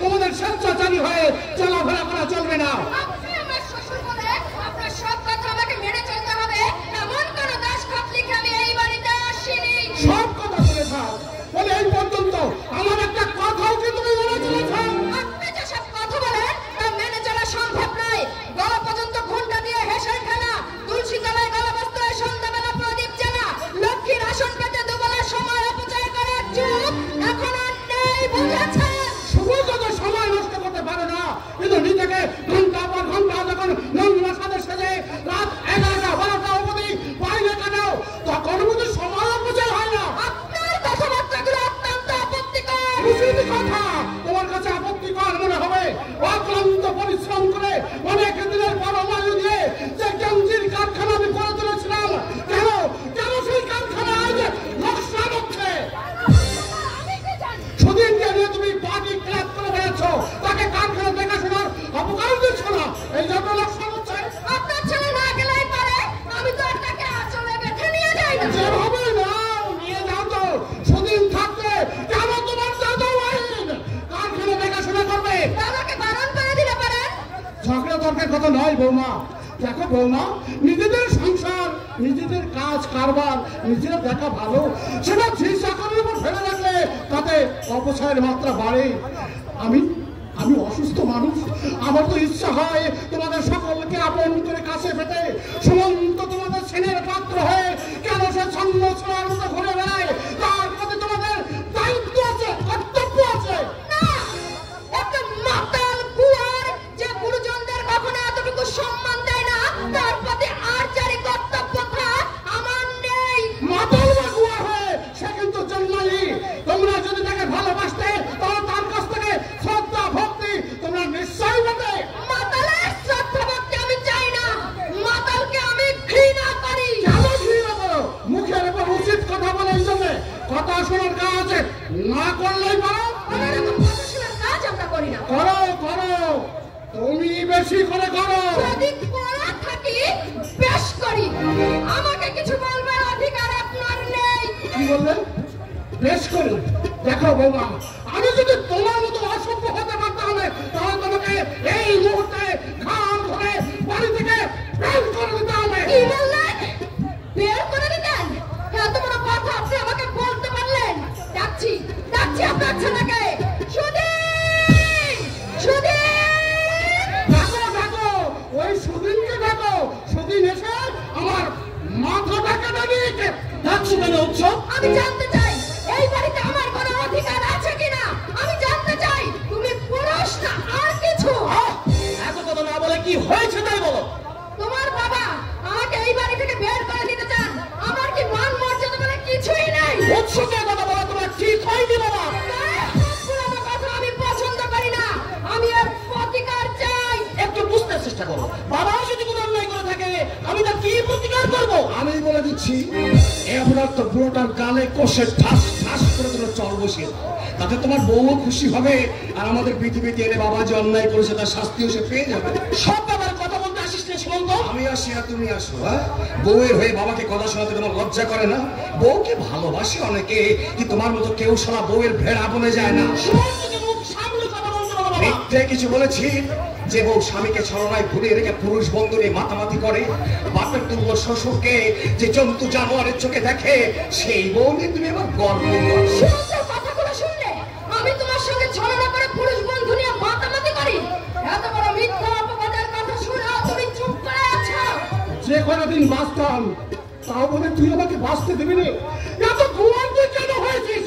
তোমাদের স্বেচ্ছাচারী হয়ে চলাফেরা করা চলবে না। আপনি আমার শ্বশুর বলে আপনার সব কথা আমাকে মেনে চলতে হবে, এমন কোনো দাস খত লিখে আমি এই বাড়িতে আসিনি। সব কথা বলে থাক, বলে এই পর্যন্ত আমার একটা কথাও কি তুমি মেনে চলেছ? আপনি যে সব কথা বলেন তা মেনে চলা সম্ভব নয়। গলা পর্যন্ত ঘন্টা দিয়ে হেসেল খেলা, তুলসী তলায় গলা বসতে সন্ধ্যাবেলা প্রদীপ জ্বালা, লক্ষ্মীর আসন পেতে দুবেলা সময় অপচয় করার যুগ এখন আর নেই, বুঝেছেন? শুধু কত সময় নষ্ট করতে পারে না, কিন্তু নিজেকে ঘন্টা পর ঘন্টা যখন নোংরা সাথে সাথে রাত 11টা 12টা অবধি বাইরে কাটাও, তখন বুঝি সময় অপচয় হয় না? আপনার কথাবার্তাগুলো অত্যন্ত আপত্তিকর। উচিত কথা তোমার কাছে আপত্তিকর মনে হবে? অক্লান্ত পরিশ্রম করে অনেক দিনের পরমায়ু দিয়ে যে গঞ্জির কারখানা আমি করে তুলেছিলাম, কেন কেন সেই কারখানা আজ লোকসান হচ্ছে? আমি কি জানি? সুদিনকে নিয়ে তুমি পার্টি ক্লাব করে বেড়াচ্ছ, তাকে কারখানা দেখাশোনার অবকাশ দিচ্ছ না, এই জন্য লোকসান হচ্ছে। আপনার ছেলে না গেলেই পারে, আমি তো আর তাকে আঁচলে বেঁধে নিয়ে যাই না। যেভাবে নাও নিয়ে যাও তো, সুদিন থাকতে কেন তোমার দাদা আইন কারখানা দেখাশোনা করবে? আমাকে বারণ করে দিলে পারেন। ঝগড়া তর্কের কথা নয় বৌমা। দেখো বৌমা, নিজেদের সংসার, নিজেদের কাজ কারবার নিজেরা দেখা ভালো, সেটা ঝি চাকরির উপর ফেলে রাখলে তাতে অপচয়ের মাত্রা বাড়ে। আমি আমি অসুস্থ মানুষ, আমার তো ইচ্ছা হয় তোমাদের সকলকে আপন করে কাছে পেতে সুমন্ত তোমাদের স্নেহের পাত্র হয়ে কেন সে ছন্ন ছোঁয়ার মতো ঘুরে বেড়ায়, তার প্রতি তোমাদের দায়িত্ব আছে, কর্তব্য আছে। না, একটা মাতাল বুয়ার যে গুরুজনদের কখনো এতটুকু সম্মান দেয় না, তার প্রতি আর যারই কর্তব্য থাক আমার নেই। মাতাল বা গুয়া হয়ে সে কিন্তু জন্মালি। তোমরা যদি তাকে ভালোবাসতে তাহলে তার কাছ থেকে শ্রদ্ধা ভক্তি তোমরা নিশ্চয়ই পেতে। মাতালের শ্রদ্ধা ভক্তি আমি চাই না, মাতালকে আমি ঘৃণা করি। কেন ঘৃণা করো? মুখের উপর উচিত কথা বলে এই জন্য কথা শোনার কাজ না করলেই পারো। ওনার এরকম কথা শোনার কাজ আমরা করি না। করো করো, তুমি বেশি করে করো। যদি করা থাকি বেশ করি, আমাকে কিছু বলবার অধিকার আপনার নেই। কি বললেন? বেশ করে দেখো বৌমা, আমি যদি তোমার মতো অসভ্য হতে পারতাম তাহলে তোমাকে এই মুহূর্তে ঘাম ধরে বাড়ি থেকে বের করে দিতে হবে। কি বললেন? বের করে দিতেন? এত বড় কথা আপনি আমাকে বলতে পারলেন? ডাকছি ডাকছি আপনার ছেলেকে। সুধীর, সুধীর! ডাকো ডাকো, ওই সুদিনকে ডাকো। সুদিন এসে আমার মাথাটাকে দাঁড়িয়েছে। ডাকছি কেন উৎসব? আমি জানতে চাই এই বাড়িতে আমার কোনো অধিকার আছে কিনা। আমি জানতে চাই তুমি পুরুষ না আর কিছু। এত কথা না বলে কি হয়েছে তাই বলো। তোমার বাবা আমাকে এই বাড়ি থেকে বের করে দিতে চান। আমার কি মান মর্যাদা বলে কিছুই নেই। উৎসবের কথা বলা তোমার ঠিক হয়নি বাবা। পুরোনো কথা আমি পছন্দ করি না, আমি এর প্রতিকার চাই। একটু বুঝতে চেষ্টা করো, বাবা যদি কোনো অন্যায় করে থাকে আমি তার কি প্রতিকার করবো? আমি বলে দিচ্ছি, এবার তো পুরোটার গালে কষে ঠাস ঠাস করে তোমার চল বসিয়ে দাও। তাতে তোমার বউও খুশি হবে, আর আমাদের পৃথিবীতে এনে বাবা যে অন্যায় করেছে তার শাস্তিও সে পেয়ে যাবে। সব ব্যাপারে কথা বলতে আসিস না সুমন্ত। আমি আসি আর তুমি আসো। হ্যাঁ, বউয়ের হয়ে বাবাকে কথা শোনাতে তোমার লজ্জা করে না? বউকে ভালোবাসে অনেকে, কি তোমার মতো কেউ সারা বউয়ের ভেড়া বনে যায় না? মিথ্যে কিছু বলেছি? যে বউ স্বামীকে ছলনায় ভুলিয়ে রেখে পুরুষ বন্ধু নিয়ে মাতামাতি করে, বাপের তুল্য শ্বশুরকে যে জন্তু জানোয়ারের চোখে দেখে, সেই বউ নিয়ে তুমি এবার গর্ব করছো। সুমন্তের কথাগুলো শুনলে আমি তোমার সঙ্গে ছলনা করে পুরুষ বন্ধু নিয়ে মাতামাতি করি? এত বড় মিথ্যা অপবাদের কথা শুনে তুমি চুপ করে আছো। যে কোনদিন বাঁচতাম তাও বলে তুই আমাকে বাঁচতে দিবি না? এত ঘুমার তুই কেন হয়েছিস?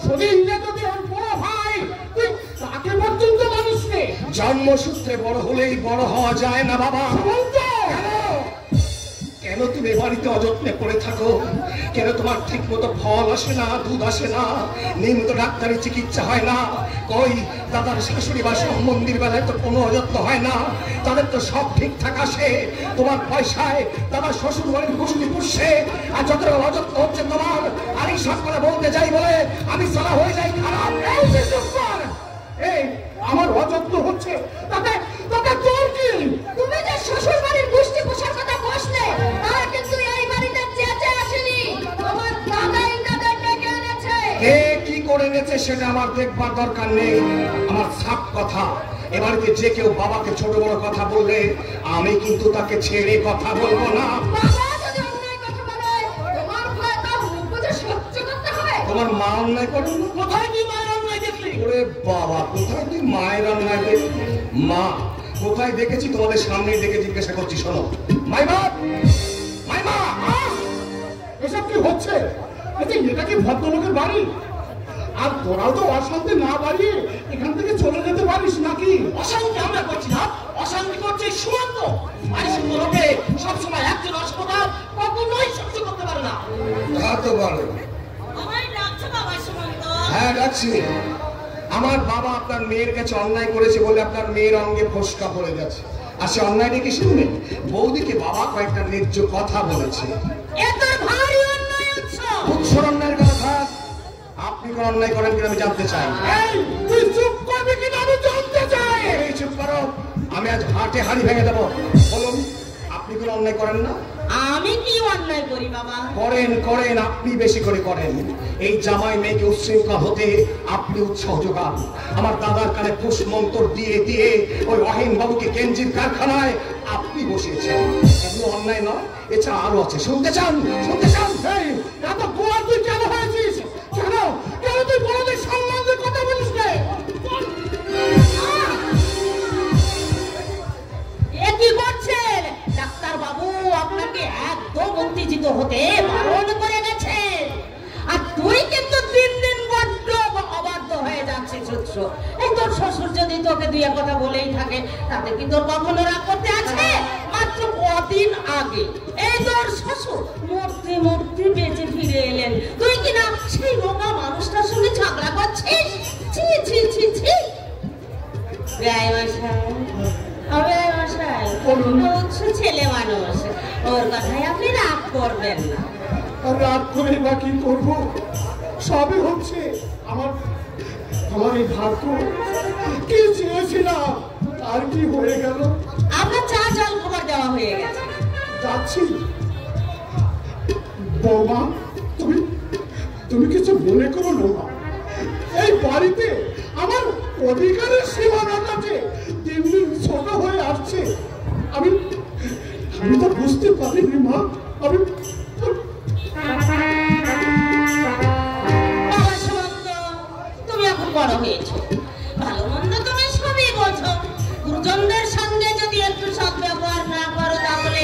সেদিন যে যদি ওর বড় ভাই, তুই তাকে পর্যন্ত মানুষ নে। জন্মসূত্রে বড় হলেই বড় হওয়া যায় না বাবা। কেন তুমি বাড়িতে অযত্নে পড়ে থাকো? কেন তোমার ঠিক মতো ফল আসে না, দুধ আসে না, নিয়মিত ডাক্তারি চিকিৎসা হয় না? কই দাদার শাশুড়ি বা মন্দির বেলায় তো কোনো অযত্ন হয় না, তাদের তো সব ঠিকঠাক আসে। তোমার পয়সায় দাদা শ্বশুর বাড়ির গোষ্ঠী পুষছে, আর যত অযত্ন হচ্ছে তোমার। আর এই সব করে বলতে যাই বলে আমি সারা হয়ে যাই খারাপ। এই যে সুপার, এই আমার অযত্ন হচ্ছে, তাতে তাতে তোর কি? তুমি যে শ্বশুর বাড়ির গোষ্ঠী পোষার কথা বসলে, তারা কিন্তু এই বাড়িতে চেঁচে আসেনি, তোমার দাদাই তাদের ডেকে এনেছে। কে কি করে এনেছে সেটা আমার দেখবার দরকার নেই। আমার সাফ কথা, এবারে যে কেউ বাবাকে ছোট বড় কথা বললে আমি কিন্তু তাকে ছেড়ে কথা বলবো না। তোমার মা অন্যায় করেন না? কোথায় তুই মায়ের অন্যায় দেখলি? ওরে বাবা, কোথায় তুই মায়ের অন্যায় দেখলি? মা কোথায় দেখেছি? তোমাদের সামনে ডেকে জিজ্ঞাসা করছি, শোনো। মাইমা, মাইমা, এসব কি হচ্ছে? এটা কি ভদ্রলোকের বাড়ি? আর তোরাও তো অশান্তি না বাড়িয়ে এখান থেকে চলে যেতে পারিস নাকি? অশান্তি আমরা করছি না, অশান্তি করছে সুমন্ত। বাড়ি সুন্দর হতে সবসময় একজন অসম্ভব কখনোই সহ্য করতে পারে না। তা তো বলো। আমায় ডাকছো বাবা সুমন্ত? হ্যাঁ ডাকছি। আমার বাবা আপনার মেয়ের কাছে অন্যায় করেছে বলে আপনার মেয়ের অঙ্গে ফোসকা পড়ে গেছে। আর সে অন্যায়টা কি শুনবেন? বৌদিকে বাবা কয়েকটা ন্যায্য কথা বলেছে। এত ভারী অন্যায় হচ্ছে। উৎসর অন্যায়ের কথা থাক, আপনি কোন অন্যায় করেন কিনা আমি জানতে চাই। এই তুই চুপ করবি কিনা আমি জানতে চাই। এই চুপ করো, আমি আজ হাটে হাড়ি ভেঙে দেবো। বলুন, আপনি কোন অন্যায় করেন না? আমি কি অন্যায় করি বাবা? করেন করেন, আপনি বেশি করে করেন। এই জামাই মেয়েকে উচ্ছৃঙ্খল হতে আপনি উৎসাহ যোগান। আমার দাদার কানে পুষ্মন্তর দিয়ে দিয়ে ওই অহিন বাবুকে গেঞ্জির কারখানায় আপনি বসিয়েছেন। এগুলো অন্যায় নয়, এছাড়া আরো আছে। শুনতে চান? শুনতে চান? এই এত গোয়া তুই কেন হয়েছিস? কেন কেন তুই বড়দের সম্মানের কথা বলিস না? এ কি করছেন? ডাক্তার বাবু আপনাকে একদম উত্তেজিত হতে বারণ করে গেছেন। আর তুই কিন্তু দিন দিন বড্ড অবাধ্য হয়ে যাচ্ছিস। এই তোর শ্বশুর যদি তোকে দুই এক কথা বলেই থাকে তাতে কি তোর কখনো রাগ করতে আছে? মাত্র কদিন আগে এই তোর শ্বশুর মূর্তি মূর্তি বেঁচে ফিরে এলেন, তুই কিনা সেই রোগা মানুষটার সঙ্গে ঝগড়া করছিস? ছি ছি ছি ছি। ছেলে মানুষ, ওর কথায় আপনি রাগ করবেন না। আর রাত করে বা কি করবো? সবই হচ্ছে আমার আমার এই ভাগ্য। কি চেয়েছিলাম আর কি হয়ে গেল? আপনার চা জল খাবার দেওয়া হয়ে গেছে। যাচ্ছি। বৌমা, তুমি তুমি কিছু মনে করো না। এই বাড়িতে আমার অধিকারের সীমানাটাকে দিন দিন ছোট হয়ে আসছে। আমি আমি তো বুঝতে পারিনি মা। আমি বাবা সুমন্ত, তুমি এখন বড় হয়েছো, ভালো মন্দ তুমি সবই বোঝো। গুরুজনদের সঙ্গে যদি একটু সৎ ব্যবহার না করো তাহলে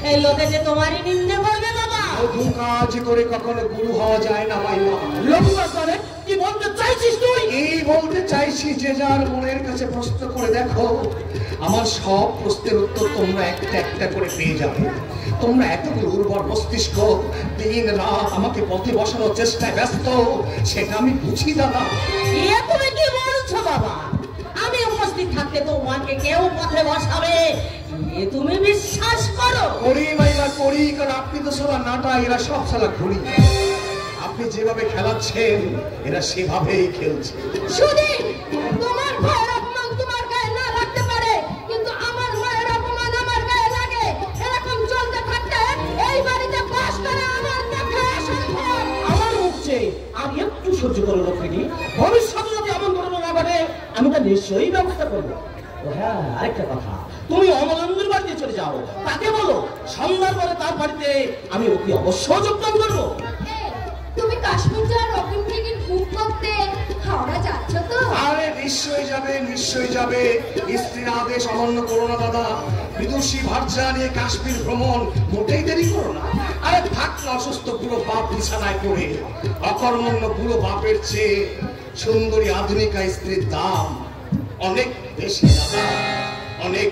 এই লোকে যে তোমারই নিন্দে করবে বাবা। মধু কাজ করে কখনো গুরু হওয়া যায় না মাইমা। লম্বা করে কি বলতে চাইছিস তুই? এই বলতে চাইছি, যে যার মনের কাছে প্রশ্ন করে দেখো, আমার সব প্রশ্নের উত্তর তোমরা একটা একটা করে পেয়ে যাবে। তোমরা এতগুলো উর্বর মস্তিষ্ক দিন রাত আমাকে পথে বসানোর চেষ্টায় ব্যস্ত, সেটা আমি বুঝি দাদা। এ তুমি কি বলছো বাবা? আমি উপস্থিত থাকতে তোমাকে কেউ পথে বসাবে এ তুমি বিশ্বাস করো? করি মাইমা করি, কারণ আপনি তো সবার নাটা, এরা সব সালা ঘুরি। আপনি যেভাবে খেলাচ্ছেন এরা সেভাবেই খেলছে। শুনি, তোমার ভাইয়ের অপমান তোমার গায়ে না লাগতে পারে, কিন্তু আমার মায়ের অপমান আমার গায়ে লাগে। এরকম চলতে থাকতে এই বাড়িতে বাস করা আমার পক্ষে অসম্ভব। আমার হচ্ছে আর একটু সহ্য করো লক্ষ্মী। ভবিষ্যতে যদি এমন ঘটনা না ঘটে আমি তা নিশ্চয়ই ব্যবস্থা করবো। ও হ্যাঁ, আরেকটা কথা, তুমি অমলেন্দুর বাড়িতে চলে যাও, তাকে বলো সন্ধ্যার পরে তার বাড়িতে আমি অতি অবশ্য যোগদান করবো। তুমি কাশ্মীর যাওয়ার রকিম টিকিট বুক করতে হাওড়া যাচ্ছ তো? আরে নিশ্চয়ই যাবে, নিশ্চয়ই যাবে। স্ত্রীর আদেশ অমান্য করো না দাদা। বিদুষী ভার্যা নিয়ে কাশ্মীর ভ্রমণ মোটেই দেরি করো না। আরে থাক না অসুস্থ বুড়ো বাপ বিছানায় পড়ে। অকর্মণ্য বুড়ো বাপের চেয়ে সুন্দরী আধুনিকা স্ত্রীর দাম অনেক বেশি দাদা, অনেক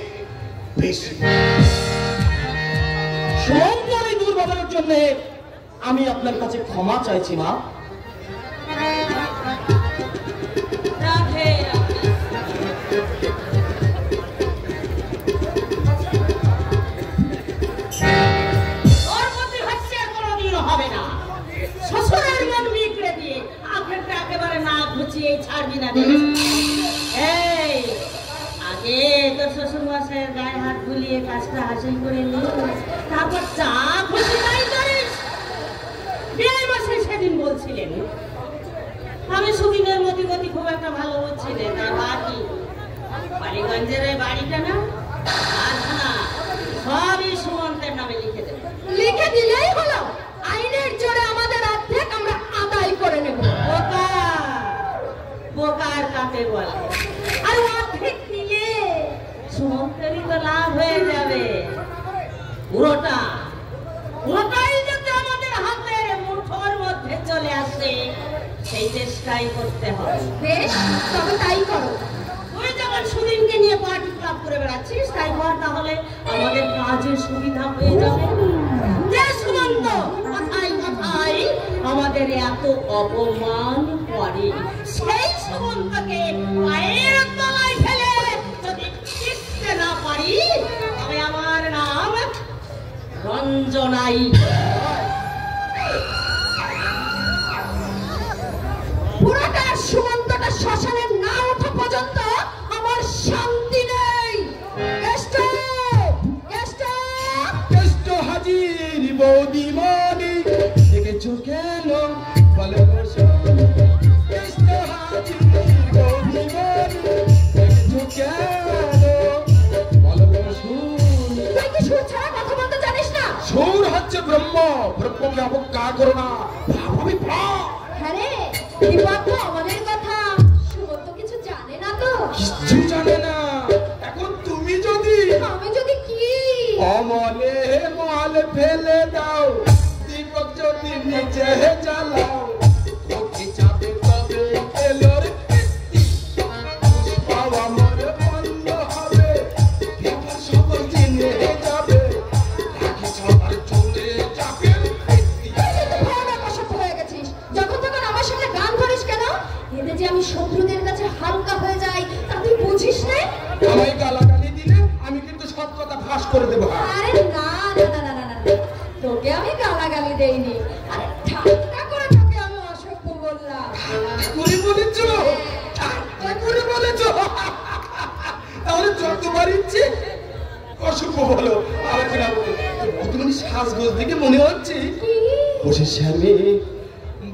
বেশি। সুমন্তর এই দুর্ঘটনার জন্য আমি আপনার কাছে ক্ষমা চাইছি মা। রাধে রাধে। ওর প্রতি হাস্য কোনোদিন হবে না। শ্বশুরের মন বিগড়ে দিয়ে আপনারটা একেবারে না ঘুচিয়ে ছাড়বি না। এই আগে তোর শ্বশুর মশাইয়ের গায়ে হাত বুলিয়ে কাজটা হাসিল করে নিয়ে তারপর চা খুশি তাই করিস। বিয়ে মশাই সেদিন বলছিলেন আমি সুদিনের মতিগতি খুব একটা ভালো হচ্ছে রে, তাই বাকি বালিগঞ্জের এই বাড়িটা না আর না সবই সুমন্তের নামে লিখে দেবে। লিখে দিলেই হলো, আইনের জোরে আমাদের অর্ধেক আমরা আদায় করে নেব। বোকা বোকার কাকে বলে? আর অর্ধেক নিয়ে সুমন্তেরই তো লাভ হয়ে যাবে। পুরোটা পুরোটাই যাতে আমাদের হাতের মুঠোর মধ্যে চলে আসে সেই চেষ্টাই করতে হবে। বেশ, তবে তাই করো। তুই যখন সুদিনকে নিয়ে পার্টি ক্লাব করে বেড়াচ্ছিস তাই কর, তাহলে আমাদের কাজের সুবিধা হয়ে যাবে। যে সুমন্ত কথাই কথাই আমাদের এত অপমান করে, সেই সুমন্তকে পায়ের তলায় ফেলে যদি টিকতে না পারি তবে আমার নাম রঞ্জনাই। পুরোটা সুমন্তটা শ্মশানে না ওঠা পর্যন্ত আমার শান্তি নেই। কেষ্ট হাজির বৌদিমণি, দেখেছো কেন বলো কেষ্ট হাজির বৌদিমণি, দেখেছো কেন বলো তুই কি সুর ছাড়া কথা বলতে জানিস না? সুর হচ্ছে ব্রহ্ম, ব্রহ্মকে অবজ্ঞা করো না। ভাবি হ্যাঁ রে, দীপক তো আমাদের কথা সুমন্ত কিছু জানে না তো। কিছু জানে না। এখন তুমি যদি আমি যদি কি অমলে মল ফেলে দাও, দীপক যদি নিচে জ্বালাও, ওকে চাপে তবে এলোর কীর্তি, পাওয়া মরে বন্ধ হবে, বিপদ সকল চিনে যাবে, রাখে সবার চলে যাবে কীর্তি। হয়ে গেছিস, যখন তখন আমার সামনে গান ধরিস কেন? এতে যে আমি শত্রুদের কাছে হালকা হয়ে যাই তা তুই বুঝিস না? আমায় গালাগালি দিলে আমি কিন্তু সব কথা ফাঁস করে দেবো। আরে না না না না না না, তোকে আমি গালাগালি দেইনি, আরে ঠাট্টা করে তোকে আমি অসভ্য বললাম। করে বলেছ, ঠাট্টা করে বলেছ, তাহলে যতবার ইচ্ছে অসুখ বলো। আলোচনা বর্তমানে সাজগোজ দেখে মনে হচ্ছে বসে স্বামী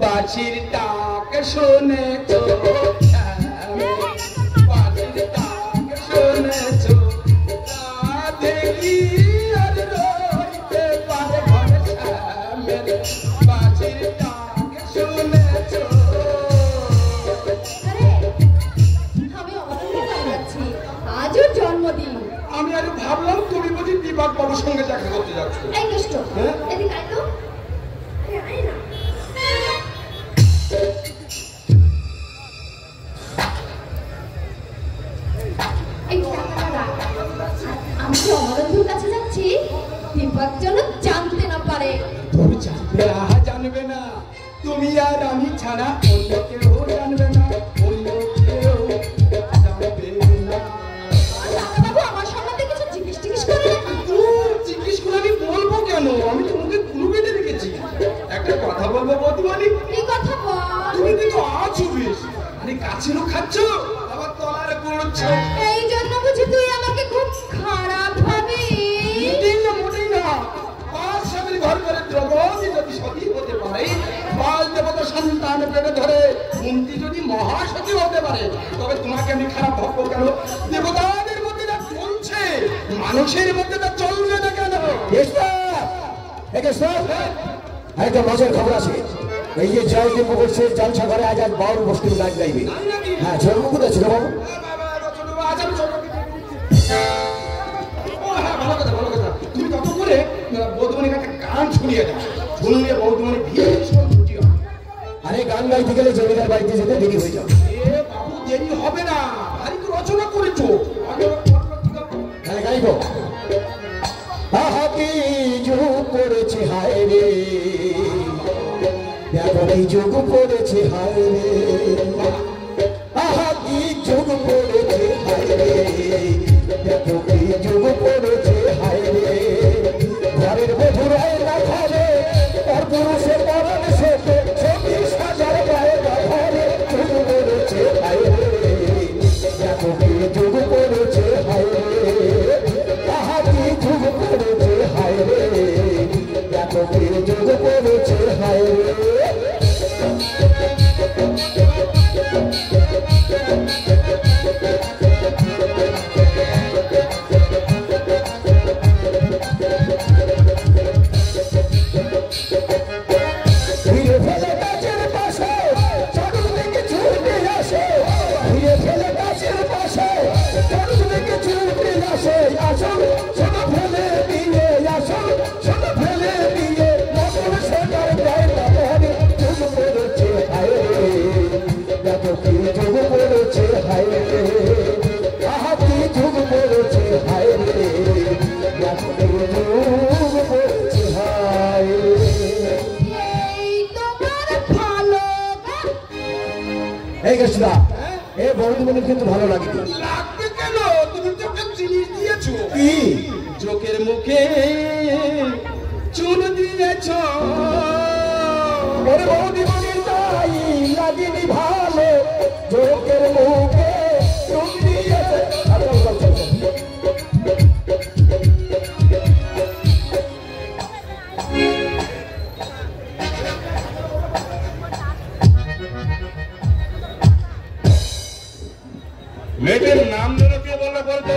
বাঁচির ডাক শুনেছ, বাঁচির ডাক শুনেছ, তা দেখি আর রইতে পারে ঘরে স্বামীর বাঁচির ডাক শুনেছ। আরে আমি অমরকে যাচ্ছি, আজও জন্মদিন। আমি আরো ভাবলাম তুমি বুঝি দিবাক বাবুর সঙ্গে দেখা করতে যাচ্ছ। এই দুষ্ট, হ্যাঁ? এদিকে আয় তো। আয় না। এই টাকাটা রাখ। আমি তো অমরের কাছে যাচ্ছি, দীপক যেন জানতে না পারে। তুমি জানবে না, জানবে না, তুমি আর আমি ছাড়া অন্য কেউ জানবে না, অন্য কেউ জানবে না। দাদাবাবু আমার সম্বন্ধে কিছু জিজ্ঞেস করে না? জিজ্ঞেস করে আমি বলবো কেন? আমি তোমাকে কুলু বেঁধে রেখেছি। একটা কথা বলবো বৌদিমণি, কি কথা বল? তুমি কিন্তু আছো বেশ, আরে কাছেরও খাচ্ছ আবার তলারে পড়ছো। এই জন্য বুঝি তুই আমাকে খুব খারাপ ভাবিস? মোটেই না, মোটেই না। পাঁচ স্বামীর ঘর করে দ্রৌপদী যদি সতী হতে পারে, পাঁচ দেবতা সন্তান পেটে ধরে কুন্তী যদি মহাসতী হতে পারে, তবে তোমাকে আমি খারাপ ভাববো কেন? দেবতাদের মধ্যে যা চলছে মানুষের মধ্যে তা চলবে না কেন? একটা মজার খবর আছে, এই যে জয়দীপ বলছে জলসা ঘরে আজ আজ বাউল বস্তির গান গাইবে। হ্যাঁ, জন্ম কোথায় ছিল বাবু? তুমি তত করে বৌদ্ধমণিকে একটা গান শুনিয়ে দাও, শুনলে বৌদ্ধমণি ভীষণ খুশি হবে। আরে গান গাইতে গেলে জমিদার বাড়িতে যেতে দেরি হয়ে যাবে। এ বাবু দেরি হবে না, ভারী তো রচনা করেছো। তাহলে গাইব। আহা কি যুগ করেছে হায় রে, এখন এই যুগ করেছে হায় রে, আহা কি যুগ করেছে হায় রে, দেখো এই যুগ করেছে হায় রে, ঘরের বধুরায় না খাবে আর পুরুষে পরন সেতে 26,000 গায়ে ঘরে যুগ করেছে হায় রে, দেখো এই যুগ করেছে হায় রে, আহা কি যুগ করেছে হায় রে, দেখো এই যুগ করেছে হায় রে। কিন্তু ভালো লাগে লাগবে কেন? তুমি তোকে জিনিস দিয়েছো। কি? চোখের মুখে চুল দিয়েছ। ওরে বৌদি বলি তাই লাগেনি ভালো, চোখের মুখে চুল দিয়েছে। মেয়েটির নাম যেন কে বললে বলতো?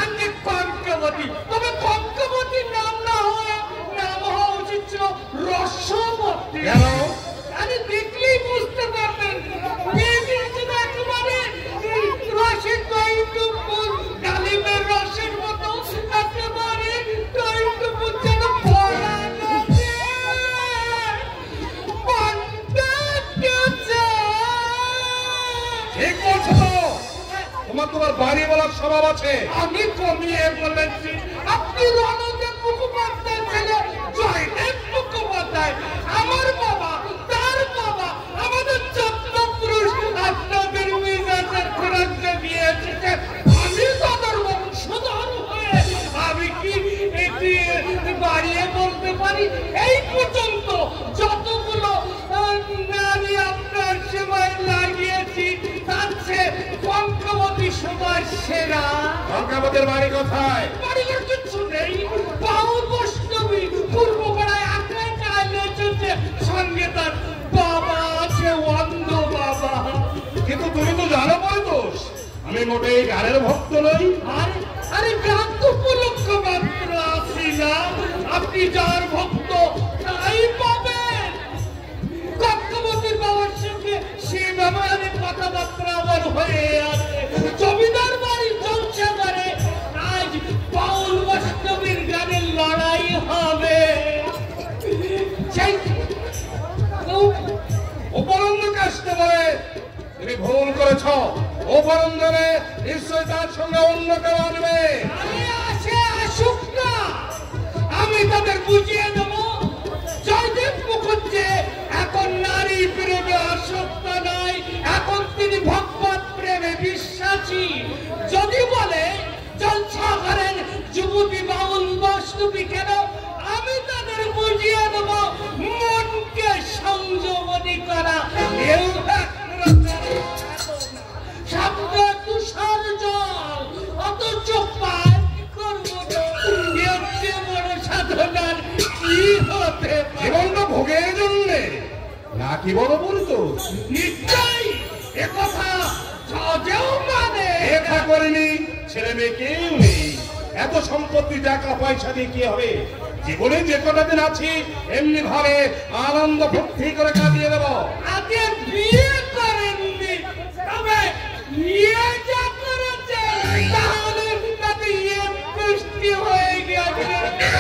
আমি কঙ্কবতী। তবে কঙ্কবতীর নাম না হয়ে নাম হওয়া উচিত ছিল রসমতী। কেন? আরে দেখলেই বুঝতে পারবেন মেয়েটির ছিল একেবারে রসের টইটুকুর, ডালিমের রসের মতো একেবারে টইটুকুর যেন ভরা আছে। ঠিক বলছো তো? তোমার বাড়ি বলার স্বভাব আছে। আমি কমিয়ে বলেছি আপনি রণদেব মুখোপাধ্যায় ছেলে জয়দেব মুখোপাধ্যায়। আমার বাবা, তার বাবা, আমাদের চোদ্দ পুরুষ আপনাদের মেজাজের খোরাক দিয়ে এসেছে। আমি তাদের বংশধর হয়ে আমি কি এটি বাড়িয়ে বলতে পারি? এই পর্যন্ত যতগুলো নারী আপনার সেবায় লাগিয়েছি তার চেয়ে কঙ্কবতী সবার সেরা। কঙ্কাবতীর বাড়ি কোথায়? বাড়ির কিছু নেই, বাউল বৈষ্ণবী পূর্ব পাড়ায় আঁকড়ায় চাইলে চলছে, সঙ্গে তার বাবা আছে, অন্ধ বাবা। কিন্তু তুমি তো জানো পরিতোষ, আমি মোটেই গানের ভক্ত নই। আরে আরে গান তো উপলক্ষ মাত্র আসি না, আপনি যার ভক্ত তাই পাবেন। কঙ্কবতীর বাবার সঙ্গে সে ব্যাপারে কথাবার্তা আমার হয়ে আছে। জমিদার বাড়ি চলছে করে আজ বাউল বৈষ্ণবীর গানের লড়াই হবে। উপরন্দকে আসতে বলে তুমি ভুল করেছ। উপরন্দনে নিশ্চয় তার সঙ্গে অন্য কেউ আনবে। আরে আসে আসুক না, আমি তাদের বুঝিয়ে দেব জয়দেব মুখুজ্জে এখন নারী প্রেমে আসক্ত নয়, এখন তিনি ভগবত প্রেমে বিশ্বাসী। যদি বলে জলসা করেন যুবতী বাউল বৈষ্ণবী কেন, আমি তাদের বুঝিয়ে দেব মনকে সংযমনী করা এও এক শব্দ তুষার জল, অথচ পার করবো এর চেয়ে বড় সাধনার কি হতে পারে? জীবনটা ভোগের জন্যে নাকি বড় পরিতোষ? নিশ্চয়ই একথা সহজেও মানে। দেখা করিনি, ছেলে মেয়ে কেউ নেই, এত সম্পত্তি টাকা পয়সা দিয়ে কি হবে? জীবনে যে কটা দিন আছি এমনি ভাবে আনন্দ ভক্তি করে কাটিয়ে দেব। আগে বিয়ে করেননি, তবে বিয়ে যা করেছে তাহলে তাতে বৃষ্টি হয়ে গেছে।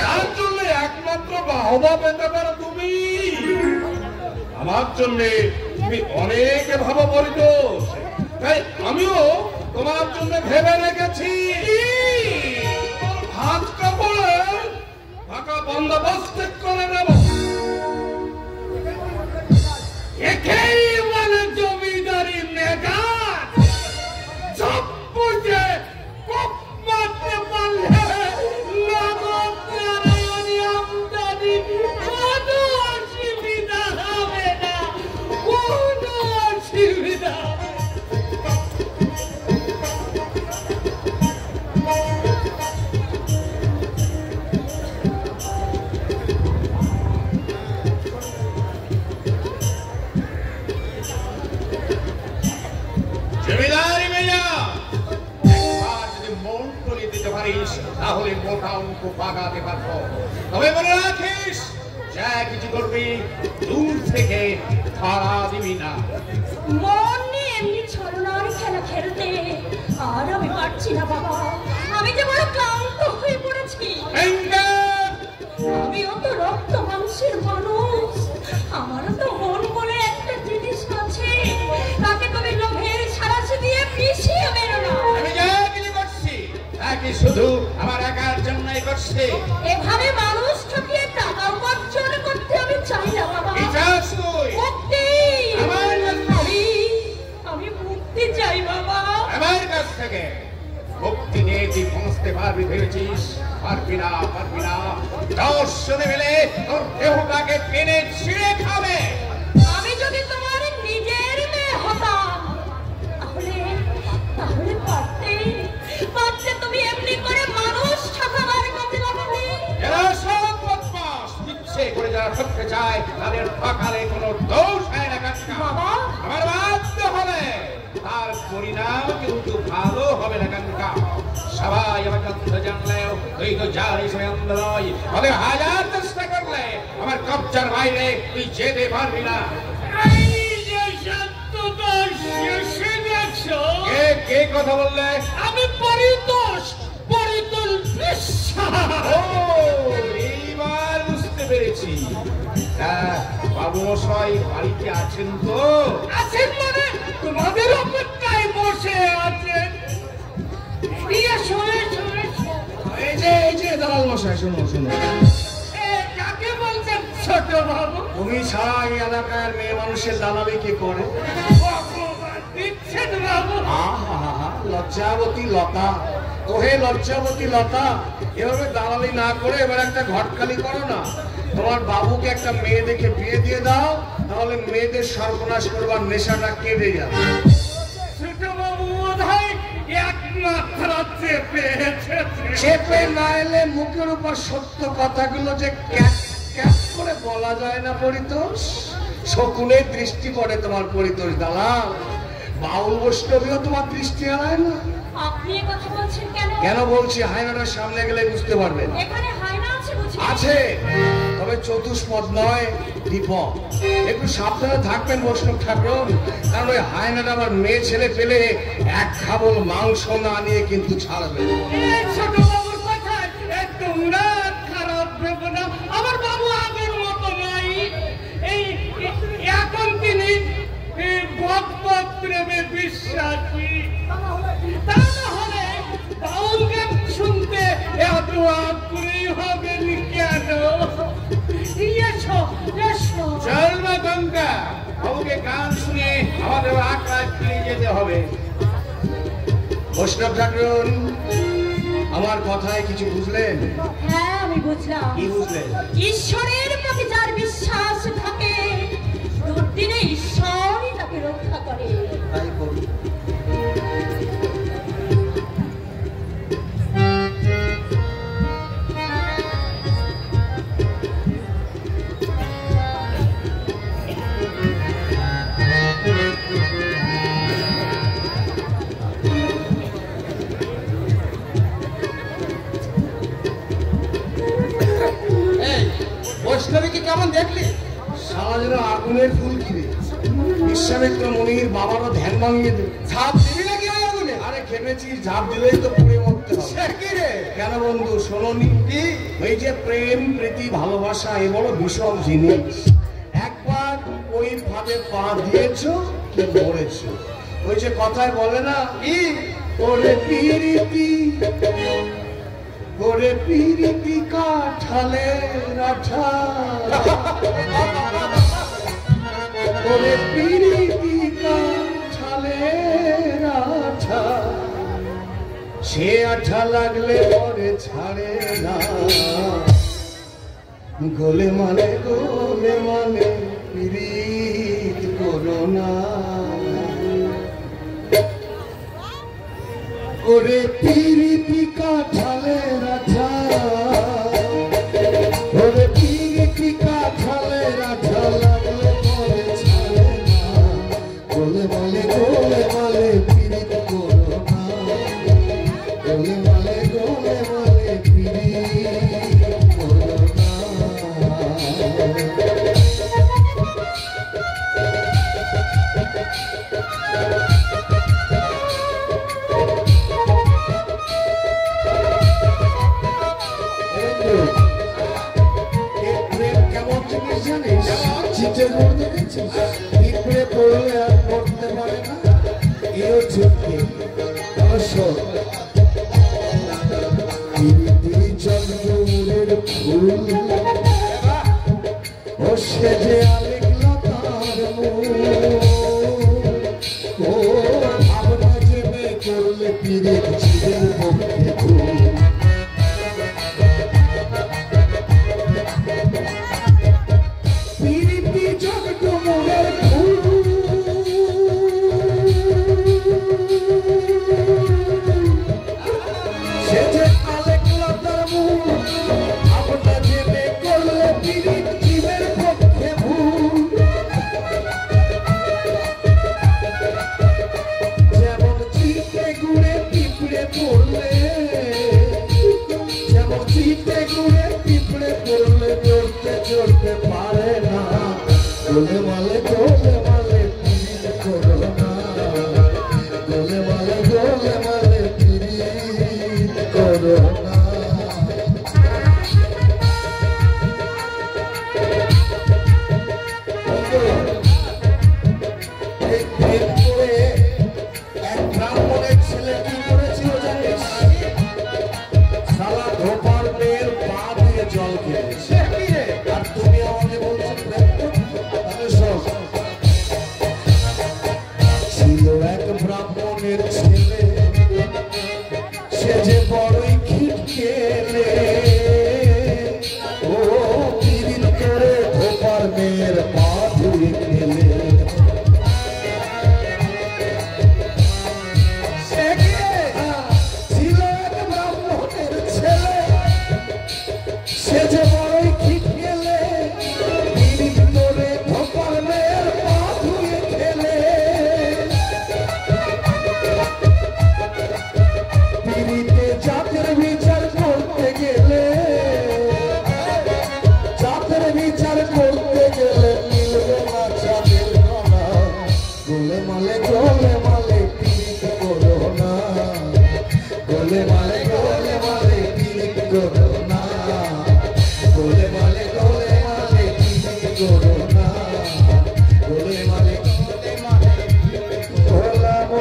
তার জন্য একমাত্র বাহবা পেতে পারো তুমি। আমার জন্য তুমি অনেক ভালো পরিতোষ, তাই আমিও তোমার জন্য ভেবে রেখেছি। হাত কাপড়ে টাকা বন্দোবস্ত করে নেব। একেই বলে জমিদারি মেঘা, সব বুঝে কোপ মারতে পারলে নগদ নারায়ণী আমদানি কোনো অসুবিধা হবে না, কোনো অসুবিধা হবে না। দিস, তাহলে মোটা অঙ্ক পাকাতে পারবো। তবে মনে রাখিস, যা কিছু করবি দূর থেকে ধরা দিবি না। মন নিয়ে এমনি ছলনার খেলা খেলতে আর আমি পারছি না বাবা। আমি যে বড় ক্লান্ত হয়ে পড়েছি। আমিও তো রক্ত মাংসের মানুষ, আমারও তো মন বলে একটা জিনিস আছে, তাকে তুমি লোভের সারাশি দিয়ে মিশিয়ে মেরো না। আমি যা কিছু করছি তা কি শুধু আমার একার জন্যই করছি? এভাবে মানুষ ঠকিয়ে টাকা উপার্জন করতে আমি চাই না বাবা। কি চাস তুই? মুক্তি। আমার জন্য? আমি মুক্তি চাই বাবা। আমার কাছ থেকে মুক্তি নিয়ে তুই পৌঁছতে পারবি ভেবেছিস? পারবি না, পারবি না। 10 জনে মিলে তোর দেহটাকে টেনে ছিঁড়ে খাবে। আমি যদি তোমার নিজের মেয়ে হতাম তাহলে পারতে তুমি এমনি করে মানুষ ঠকাবার কাজে লাগাবে। এরা সব বদমাশ, ইচ্ছে করে যারা ঠকতে চায় তাদের ঠকালে কোনো দোষ হয় না কাকা। বাবা। আমার বাধ্য হবে, তার পরিণাম কিন্তু ভালো হবে না কাকা। সবাই আমার কথা জানলেও তুই তো জানিস আমি অন্ধ নই। ফলে হাজার চেষ্টা করলে আমার কবজার বাইরে তুই যেতে পারবি না। কে কথা বললে? আমি পরিতোষ এইবার বুঝতে পেরেছি। বাবু মশাই বাড়িতে আছেন তো? আছেন মানে তোমাদের অপেক্ষায় বসে আছেন। এই যে দালাল মশাই, শোনো শোনো, কাকে বলছেন ছোট বাবু? তুমি ছাড়া এই এলাকার মেয়ে মানুষের দালালি কে করে? দিচ্ছেন বাবু? আহা, লজ্জাবতী লতা, ওহে লজ্জাবতী লতা, এভাবে দালালি না করে এবার একটা ঘটকালি করো না। তোমার বাবুকে একটা মেয়ে দেখে বিয়ে দিয়ে দাও, তাহলে মেয়েদের সর্বনাশ করবার নেশাটা কেটে যাবে। ছোট বাবু বোধহয় একমাত্র চেপে না এলে মুখের উপর সত্য কথাগুলো যে ক্যাট ক্যাট করে বলা যায় না পরিতোষ। শকুনের দৃষ্টি পড়ে তোমার পরিতোষ দালাল। বাউল বৈষ্ণবীও তোমার দৃষ্টি এড়ায় না। আপনি এ কথা বলছেন কেন? কেন বলছি, হায়নাটার সামনে গেলে বুঝতে পারবেন। এখানে হায়না আছে বুঝি? আছে, তবে চতুষ্পদ নয়, দীপক। একটু সাবধানে থাকবেন বৈষ্ণব ঠাকুর, কারণ ওই হায়নাটা আমার মেয়ে ছেলে পেলে এক খাবল মাংস না নিয়ে কিন্তু ছাড়বে। ছোট বাবুর কথা তোমরা খারাপ ভেবো না। আমার বাবু আগের মতো নাই। এখন তিনি ভগবত প্রেমে বিশ্বাসী। তা না হলে বাউল গান শুনতে এত আগ্রহী হবেন কেন? চল না গঙ্গা, বাবুকে গান শুনে আমাদের আখড়ায় ফিরে যেতে হবে। বৈষ্ণব ঠাকুর, আমার কথায় কিছু বুঝলেন? হ্যাঁ, আমি বুঝলাম। কি বুঝলেন? ঈশ্বরের প্রতি যার বিশ্বাস থাকে, দুর্দিনে ঈশ্বরই তাকে রক্ষা করে। তাই করি। বৈষ্ণবীকে কেমন দেখলি? সারা যেন আগুনের ফুল কিনে বিশ্বামিত্র মুনির বাবারও ধ্যান ভাঙিয়ে দেবে। ঝাঁপ দিবি নাকি ওই আগুনে? আরে খেপেছি, ঝাঁপ দিলেই তো পুড়ে মরতে হবে। সে কি রে? কেন বন্ধু শোনোনি? এই যে প্রেম প্রীতি ভালোবাসা এ বড় বিষম জিনিস। একবার ওই ভাবে পা দিয়েছো কি মরেছো। ওই যে কথায় বলে না, কি ওরে পিরিতি, ওরে পিরিতি কাঠালে রাঠা, ওরে পিরিতি কাঠালে রাঠা, সে আঠা লাগলে পরে ছাড়ে না। গোলে মানে পিরিত করো না। ওরে পিরিতি কাঠালে রাঠা, ওরে পিরিতি কাঠালে রাঠা লাগলে পরে ছাড়ে না। গোলে মানে পিরিত করো না। গোলে মানে কেমন জিনিস জানিস? চিঠে গুড় দেখেছিস? পিঁপড়ে পড়লে আর পড়তে পারে না, এও চুক্তি। আসল চন্দ্রের ফুল ও সে যে আলেকলতার মূল, ও ভাবনা যে মেয়ে করলে পীড়িত জীবের পক্ষে ভুল। পীড়িতি জগডুমুরের ফুল সে যে আলেকলতার মূল, ভাবনা যে মেয়ে করলে পীড়িত জীবের পক্ষে ভুল। যেমন চিটে গুড়ে পিঁপড়ে পড়লে, যেমন চিটে গুড়ে পিঁপড়ে পড়লে চড়তে চড়তে পারে না, গোলে মালে পীড়িত করো না, গোলে মালে পীড়িত করো না। এই প্রেম করে এক ব্রাহ্মণের ছেলে কি করেছিল জানিস? শালা ধোপার মেয়ের পা দিয়ে জল খেয়েছে। আর তুমি আমাকে বলছো প্রেম করতে? তাহলে শোন, ছিল এক ব্রাহ্মণের ছেলে, সে যে বড়ই খিটকেলে, ও পীড়িত করে ধোপার মেয়ের পা ধুয়ে খেলে। ছিল এক ব্রাহ্মণের ছেলে, সে যে বড়ই খিটকেলে, পীড়িত করে ধোপার মেয়ের পা ধুয়ে খেলে। পীড়িতে জাতের বিচার করতে গেলে, জাতের বিচার করতে গেলে মিলবে না চাঁদের কণা, গোলে মালে পীড়িত করো না, গোলে মালে পীড়িত করো না, গোলে মালে পীড়িত করো না, গোলে মালে গোলাম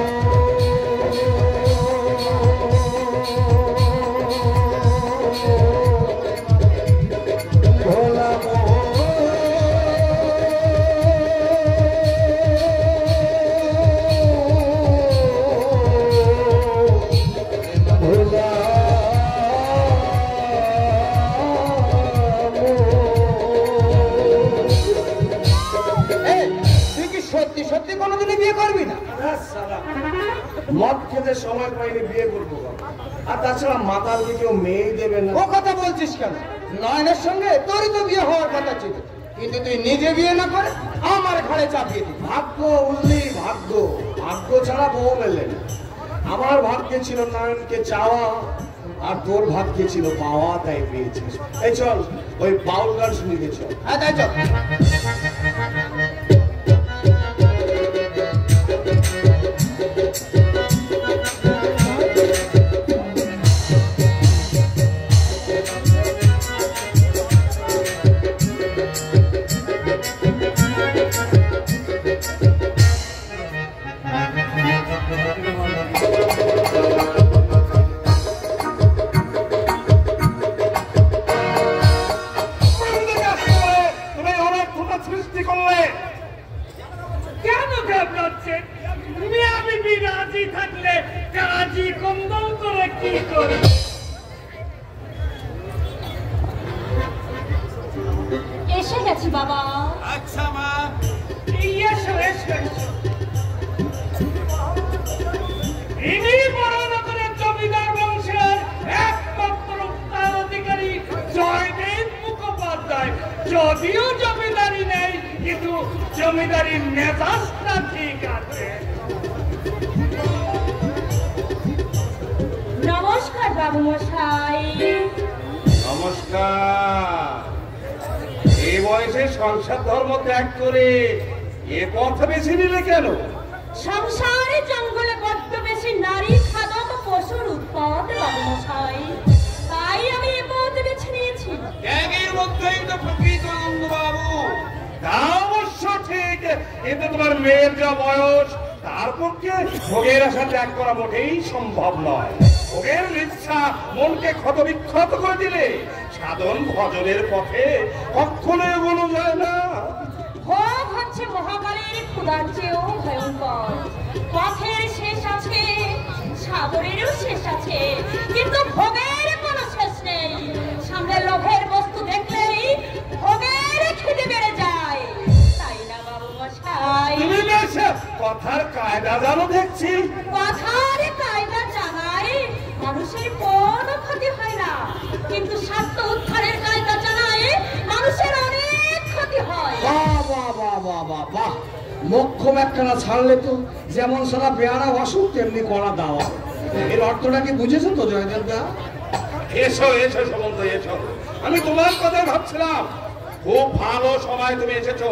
গোলাম তুই কি সত্যি সত্যি কোনোদিনই বিয়ে করবি না? মদ খেতে সময় পাইনি বিয়ে করবো কখন? আর তাছাড়া মাতালকে কেউ মেয়ে দেবে না। ও কথা বলছিস কেন? নয়নের সঙ্গে তোরই তো বিয়ে হওয়ার কথা ছিল, কিন্তু তুই নিজে বিয়ে না করে আমার ঘরে চাপিয়ে দিবি। ভাগ্য উল্লি ভাগ্য, ভাগ্য ছাড়া বউ মেলে না। আমার ভাগ্যে ছিল নয়নকে চাওয়া, আর তোর ভাগ্যে ছিল পাওয়া, তাই পেয়েছিস। এই চল ওই বাউল গান শুনিতে চল। হ্যাঁ তাই চল। এসে গেছি বাবা। আচ্ছা মা, ইনি বড়নগরের জমিদার বংশের একমাত্র উত্তরাধিকারী জয়দেব মুখোপাধ্যায়। যদিও জমিদারি নেই, কিন্তু জমিদারির মেজাজটা ঠিক আছে। নমস্কার বাবু মশাই। নমস্কার। এই বয়সে সংসার ধর্ম ত্যাগ করে এ পথ বেছে নিলে কেন? সংসার কিন্তু তোমার মেয়ের যা বয়স, তার পক্ষে ভোগের আশা ত্যাগ করা মোটেই সম্ভব নয়। ভোগের ইচ্ছা মনকে ক্ষতবিক্ষত করে দিলে সাধন ভজনের পথে কখনো এগোনো যায় না। ভোগ হচ্ছে মহাকালের ক্ষুধার চেয়েও ভয়ঙ্কর। পথের শেষ আছে, সাগরেরও শেষ আছে, কিন্তু ভোগের কোনো শেষ নেই। সামনে লোভের বস্তু দেখলেই ভোগের খিদে বেড়ে যায়, তাই না বাবু মশাই? তুমি বেশ কথার কায়দা জানো দেখছি। কথার কায়দা জানাই মানুষের কোনো ক্ষতি হয় না, কিন্তু স্বার্থ উদ্ধারের কায়দা জানাই মানুষের অনেক ক্ষতি হয়। বাহ বাহ বাহ বাহ বাহ বাহ, মক্ষম একখানা ছাড়লে তো যেমন সারা বেয়ারা অসুখ তেমনি করা দাওয়া। এর অর্থটা কি বুঝেছো তো জয়দেব দা? এসো এসো সুমন্ত, এসো। আমি তোমার কথাই ভাবছিলাম। খুব ভালো সময় তুমি এসেছো।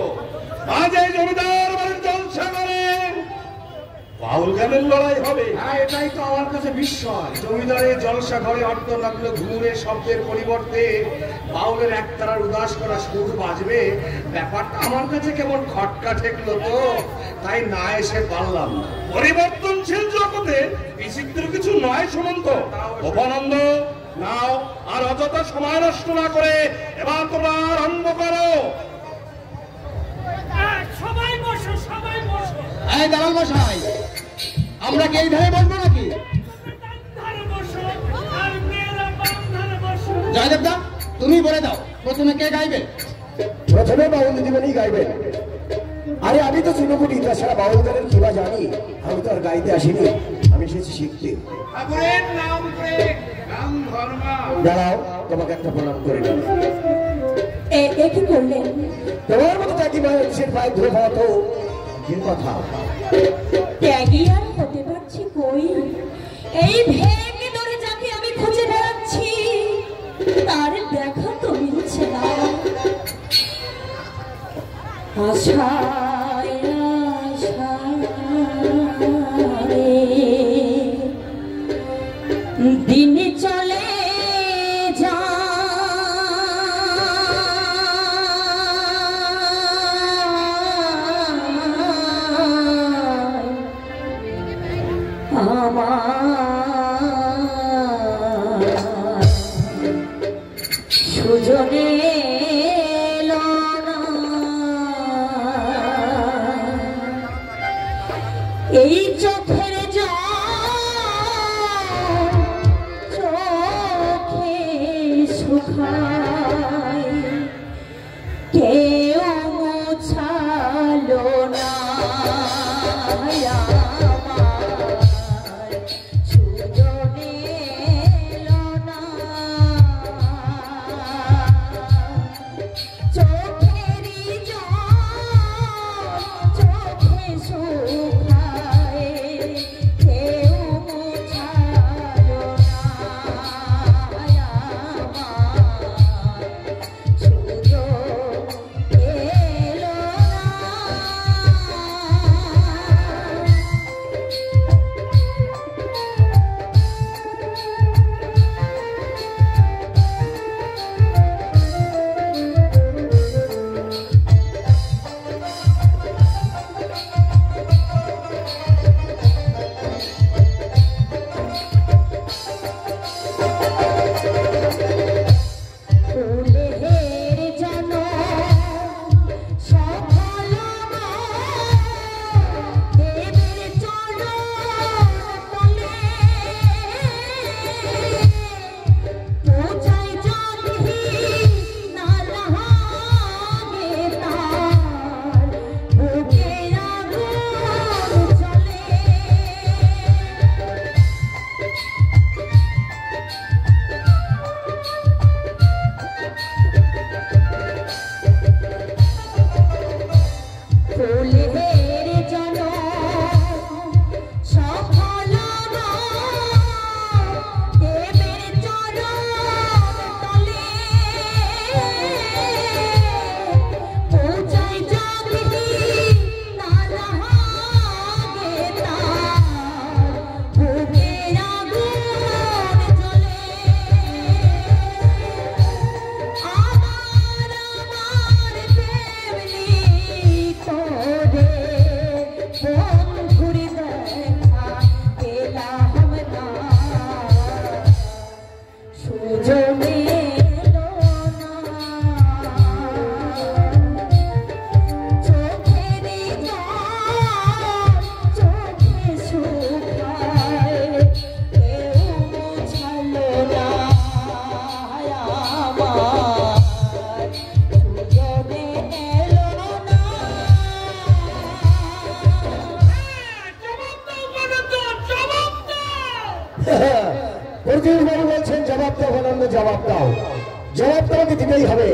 আজ এই জমিদার বাড়ির জলসা করে বাউল গানের লড়াই হবে। হ্যাঁ, এটাই তো আমার কাছে বিস্ময়। জমিদারের জলসা ঘরে অর্থ লাগলো ঘুরে শব্দের পরিবর্তে বাউলের একতারার উদাস করা সুর বাজবে। ব্যাপারটা আমার কাছে কেমন খটকা ঠেকলো তো, তাই না এসে পারলাম না। পরিবর্তনশীল জগতে বিচিত্র কিছু নয় সুমন্ত। গোপানন্দ নাও, আর অযথা সময় নষ্ট না করে এবার তোমরা আরম্ভ করো। সবাই বসো, সবাই বসো। এই দালাল মশাই, আমরা কি এই ধারে বসবো নাকি? জয়দেব দা, তুমি বলে দাও প্রথমে কে গাইবে? প্রথমে বাউল দিদিমণি গাইবেন। আরে আমি তো চিনকুটি, তাছাড়া বাউল গানের কি বা জানি? আমি তো আর গাইতে আসিনি, আমি এসেছি শিখতে। ঠাকুরের নাম করে নাম ধর্ম। দাঁড়াও, তোমাকে একটা প্রণাম করে নিই। এ কি করলেন? তোমার মতো চাকি মানুষের পায়ে ধরে পাওয়া তো কি কথা? ত্যাগী আর হতে পারছি কই? এই ভেঙে ধরে যাকে আমি খুঁজে বেড়াচ্ছি তার দেখা তো মিলছে না। আশায় আশায় দিন চলে সুজনে এই চোখের চোখে সুখায় কেউ মোছালো না। চোখে সুখায় প্রতিবাবু বলছেন জবাব দাও আনন্দ, জবাব দাও। জবাব তোমাকে দিতেই হবে,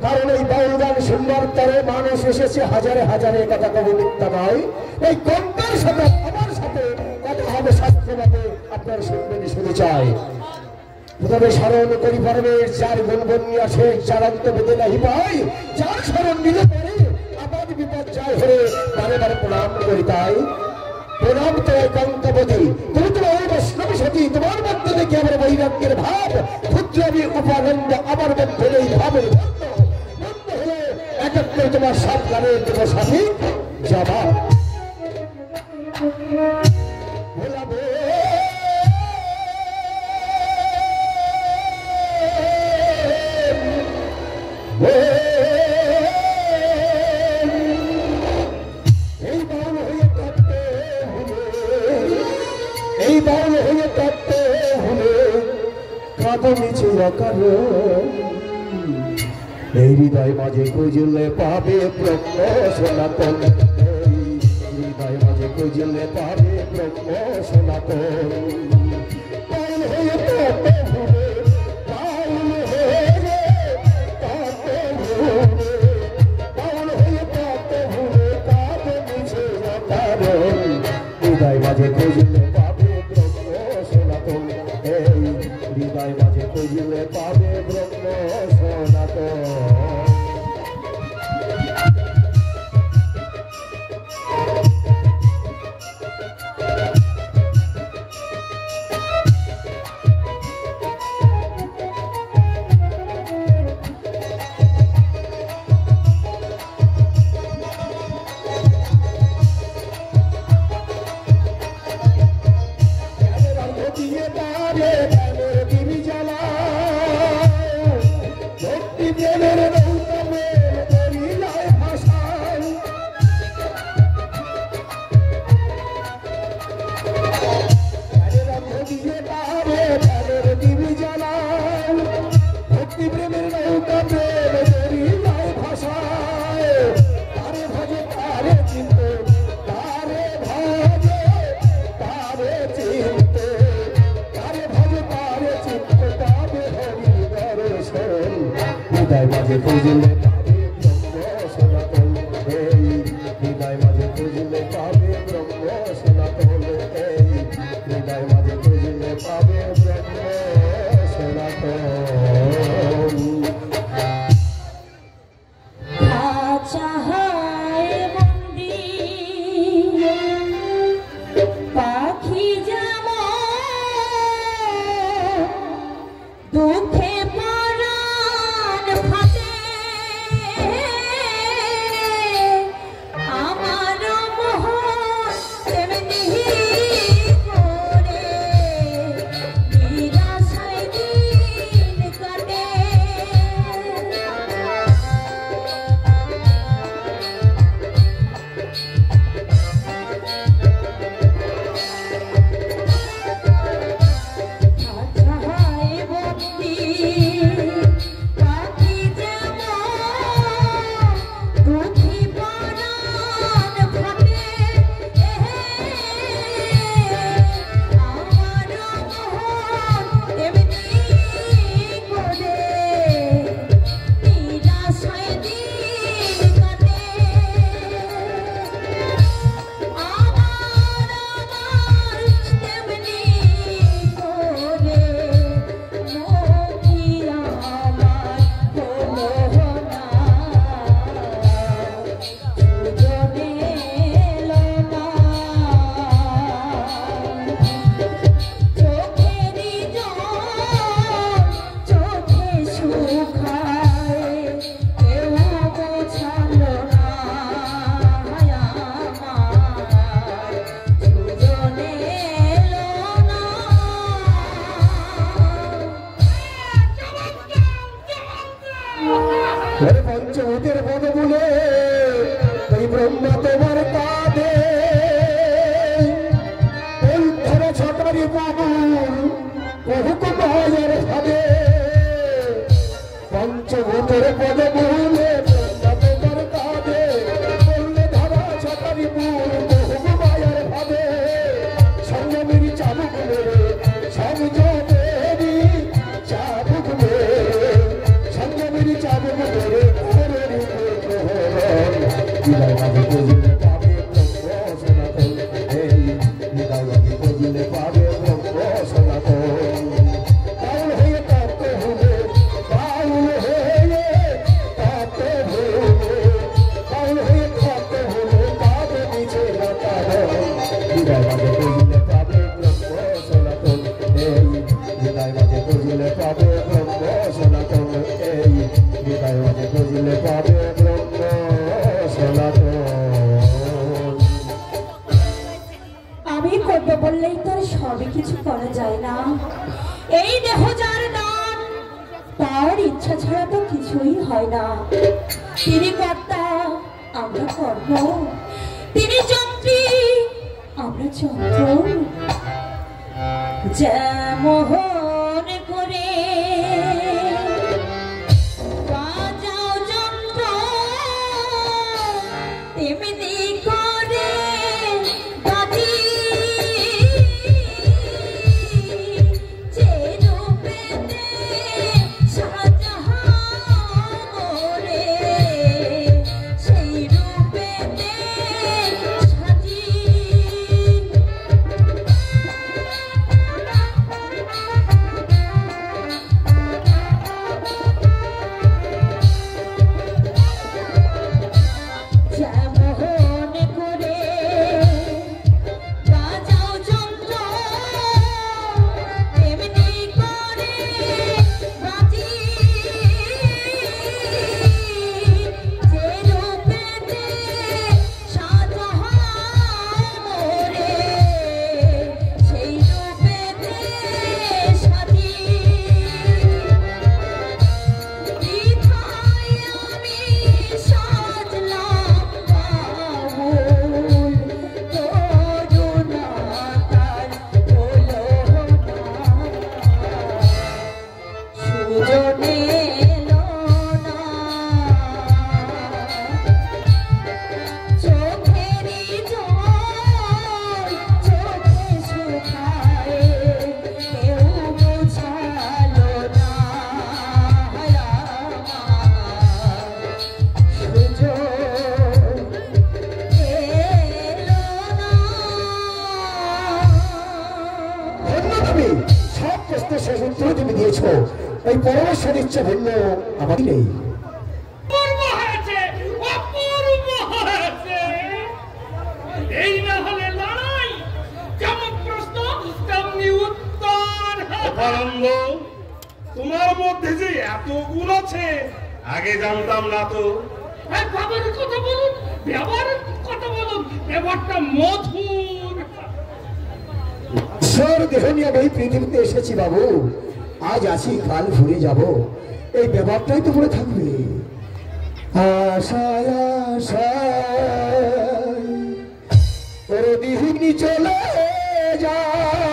কারণ এই বাউল গান শুনবার তরে মানুষ এসেছে হাজারে হাজারে, কথা কবু মিথ্যা নয়। এই কণ্ঠের সাথে আমার সাথে কথা হবে শাস্ত্রমতে, আপনার শুনবেন শুনে চাই। প্রথমে স্মরণ করি পরমের চার গুণগুণ নিয়ে শেষ চারান্ত বেঁধে নাহি পাই, যার স্মরণ নিলে পরে আপাদ বিপদ যায় হরে, বারে বারে প্রণাম করি তাই। প্রণাম তো একান্তবতী, তুমি তো ওই বৈষ্ণব সতী, তোমার মধ্যে দেখি আমার বৈরাগ্যের ভাব, ক্ষুদ্রবী উপানন্দ আমার মধ্যে এই ভাবের বন্ধ হলে এক এক করে তোমার সব গানের দেব সঠিক জবাব। এই বাউল হয়ে কাঁদতে হলে কাঁদো নিচে এই হৃদয় মাঝে খুঁজলে পাবে ব্রহ্ম সনাতন, হৃদয় মাঝে খুঁজলে পাবে ব্রহ্ম সনাতন। বাউল হয়ে কাঁদতে হলে, বাউল হয়ে কাঁদতে হলে, বাউল হয়ে কাঁদতে হলে কাঁদো নিচে হৃদয় মাঝে খুঁজলে পাবে ব্রহ্ম সনাতন, এই হৃদয় মাঝে খুঁজলে পাবে ব্রহ্ম সনাতন। হৃদয় মাঝে খুঁজলে পাবে ব্রহ্ম সনাতন, এই হৃদয় মাঝে খুঁজলে পাবে ব্রহ্ম সনাতন, এই হৃদয় মাঝে খুঁজলে পাবে ব্রহ্ম সনাতন। পাখি যেমন দুঃখে পঞ্চভূতের পদমূলে ওই ব্রহ্মা তোমার কাঁধে, ওই ধরে ছটারি বাবুর বহুক বাজার ভাবে। পঞ্চভূতের পদমূলে ব্রহ্মা তোমার কাঁধে, বললে ধরা ছটারি বুর বহুক বাজার ভাবে। সংযমের চালুক মেরে বুঝলে পাবে ব্রহ্ম সনাতন বাউল হয়ে তাতে হবে বাউল হয়ে তাতে হবে বাউল হয়ে তাতে হবে পাবে নিচে লতাবন বিদায় বাজে বুঝলে পাবে ব্রহ্ম সনাতন এই বিদায় বাজে বুঝলে পাবে ব্রহ্ম সনাতন এই বিদায় বাজে বুঝলে পাবে ব্রহ্ম সনাতন। আমি করবো বললেই তোর সবই কিছু করা যায় না। এই দেহ যার দান তার ইচ্ছা ছাড়া তো কিছুই হয় না। তিনি কর্তা আমরা কর্ম, তিনি যন্ত্রী আমরা যন্ত্র। যেমন করে বাজাও যন্ত্র তেমনি করে বাজি যে রূপেতে সাজাও রে সেই রূপেতে সাজি। যেমন করে বাজাও যন্ত্র তেমনি করে বাজি যে রূপেতে সাজাও রে সেই রূপেতে সাজি। বৃথায় আমি সাজলাম বাউল করুণা তার হলো না সুজন এলো না চোখেরই জল চোখে শুকায় কেউ বোঝালো না তুমি সব প্রশ্নের শেষ উত্তর তুমি দিয়েছ, এই পরমেশ্বর ইচ্ছা ভিন্ন আমার নেই। অপূর্ব হয়েছে, অপূর্ব হয়েছে। এই না হলে লড়াই, যেমন প্রশ্ন তেমনি উত্তর। অপারন্দ, তোমার মধ্যে যে এত গুণ আছে আগে জানতাম না তো। ব্যবহারের কথা বলুন, ব্যবহারের কথা বলুন, ব্যবহারটা মধুর। ঈশ্বর দেহ নিয়ে আমি এই পৃথিবীতে এসেছি বাবু, আজ আছি কাল ঘুরে যাব, এই ব্যাপারটাই তো মনে থাকবে। আশায় আশায় দিহিনী চলে যায়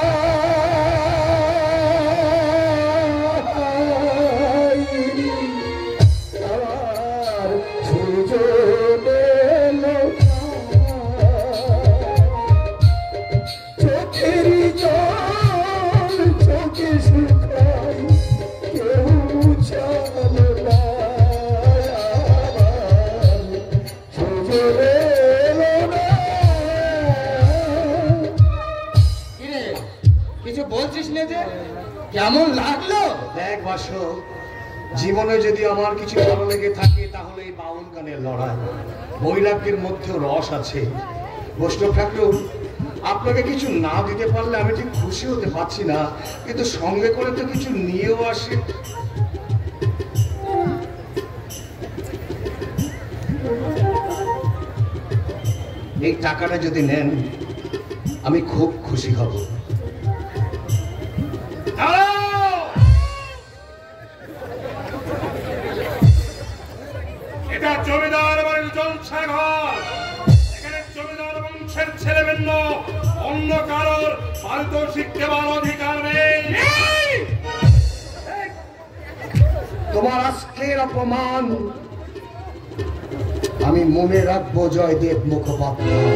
আমার সুজনে চোখেরই জল চোখে শুকাই কেউ চলো না সুজনে কিছু বলছিস না যে? কেমন লাগলো? দেখ বাস, জীবনে যদি আমার কিছু ভালো লেগে থাকে তাহলে এই বাউল গানের লড়াই। বৈরাগ্যের মধ্যেও রস আছে। বৈষ্ণব ঠাকুর, আপনাকে কিছু না দিতে পারলে আমি ঠিক খুশি হতে পারছি না, কিন্তু সঙ্গে করে তো কিছু নিয়েও আসে। এই টাকাটা যদি নেন আমি খুব খুশি হব। এটা জমিদার বাড়ির জলসা ঘর। এখানে জমিদার বংশের ছেলেমেন্ন অন্য কারোর পারিতোষিক দেওয়ার অধিকার নেই। তোমার আজকের অপমান আমি মনে রাখবো জয়দেব মুখোপাধ্যায়।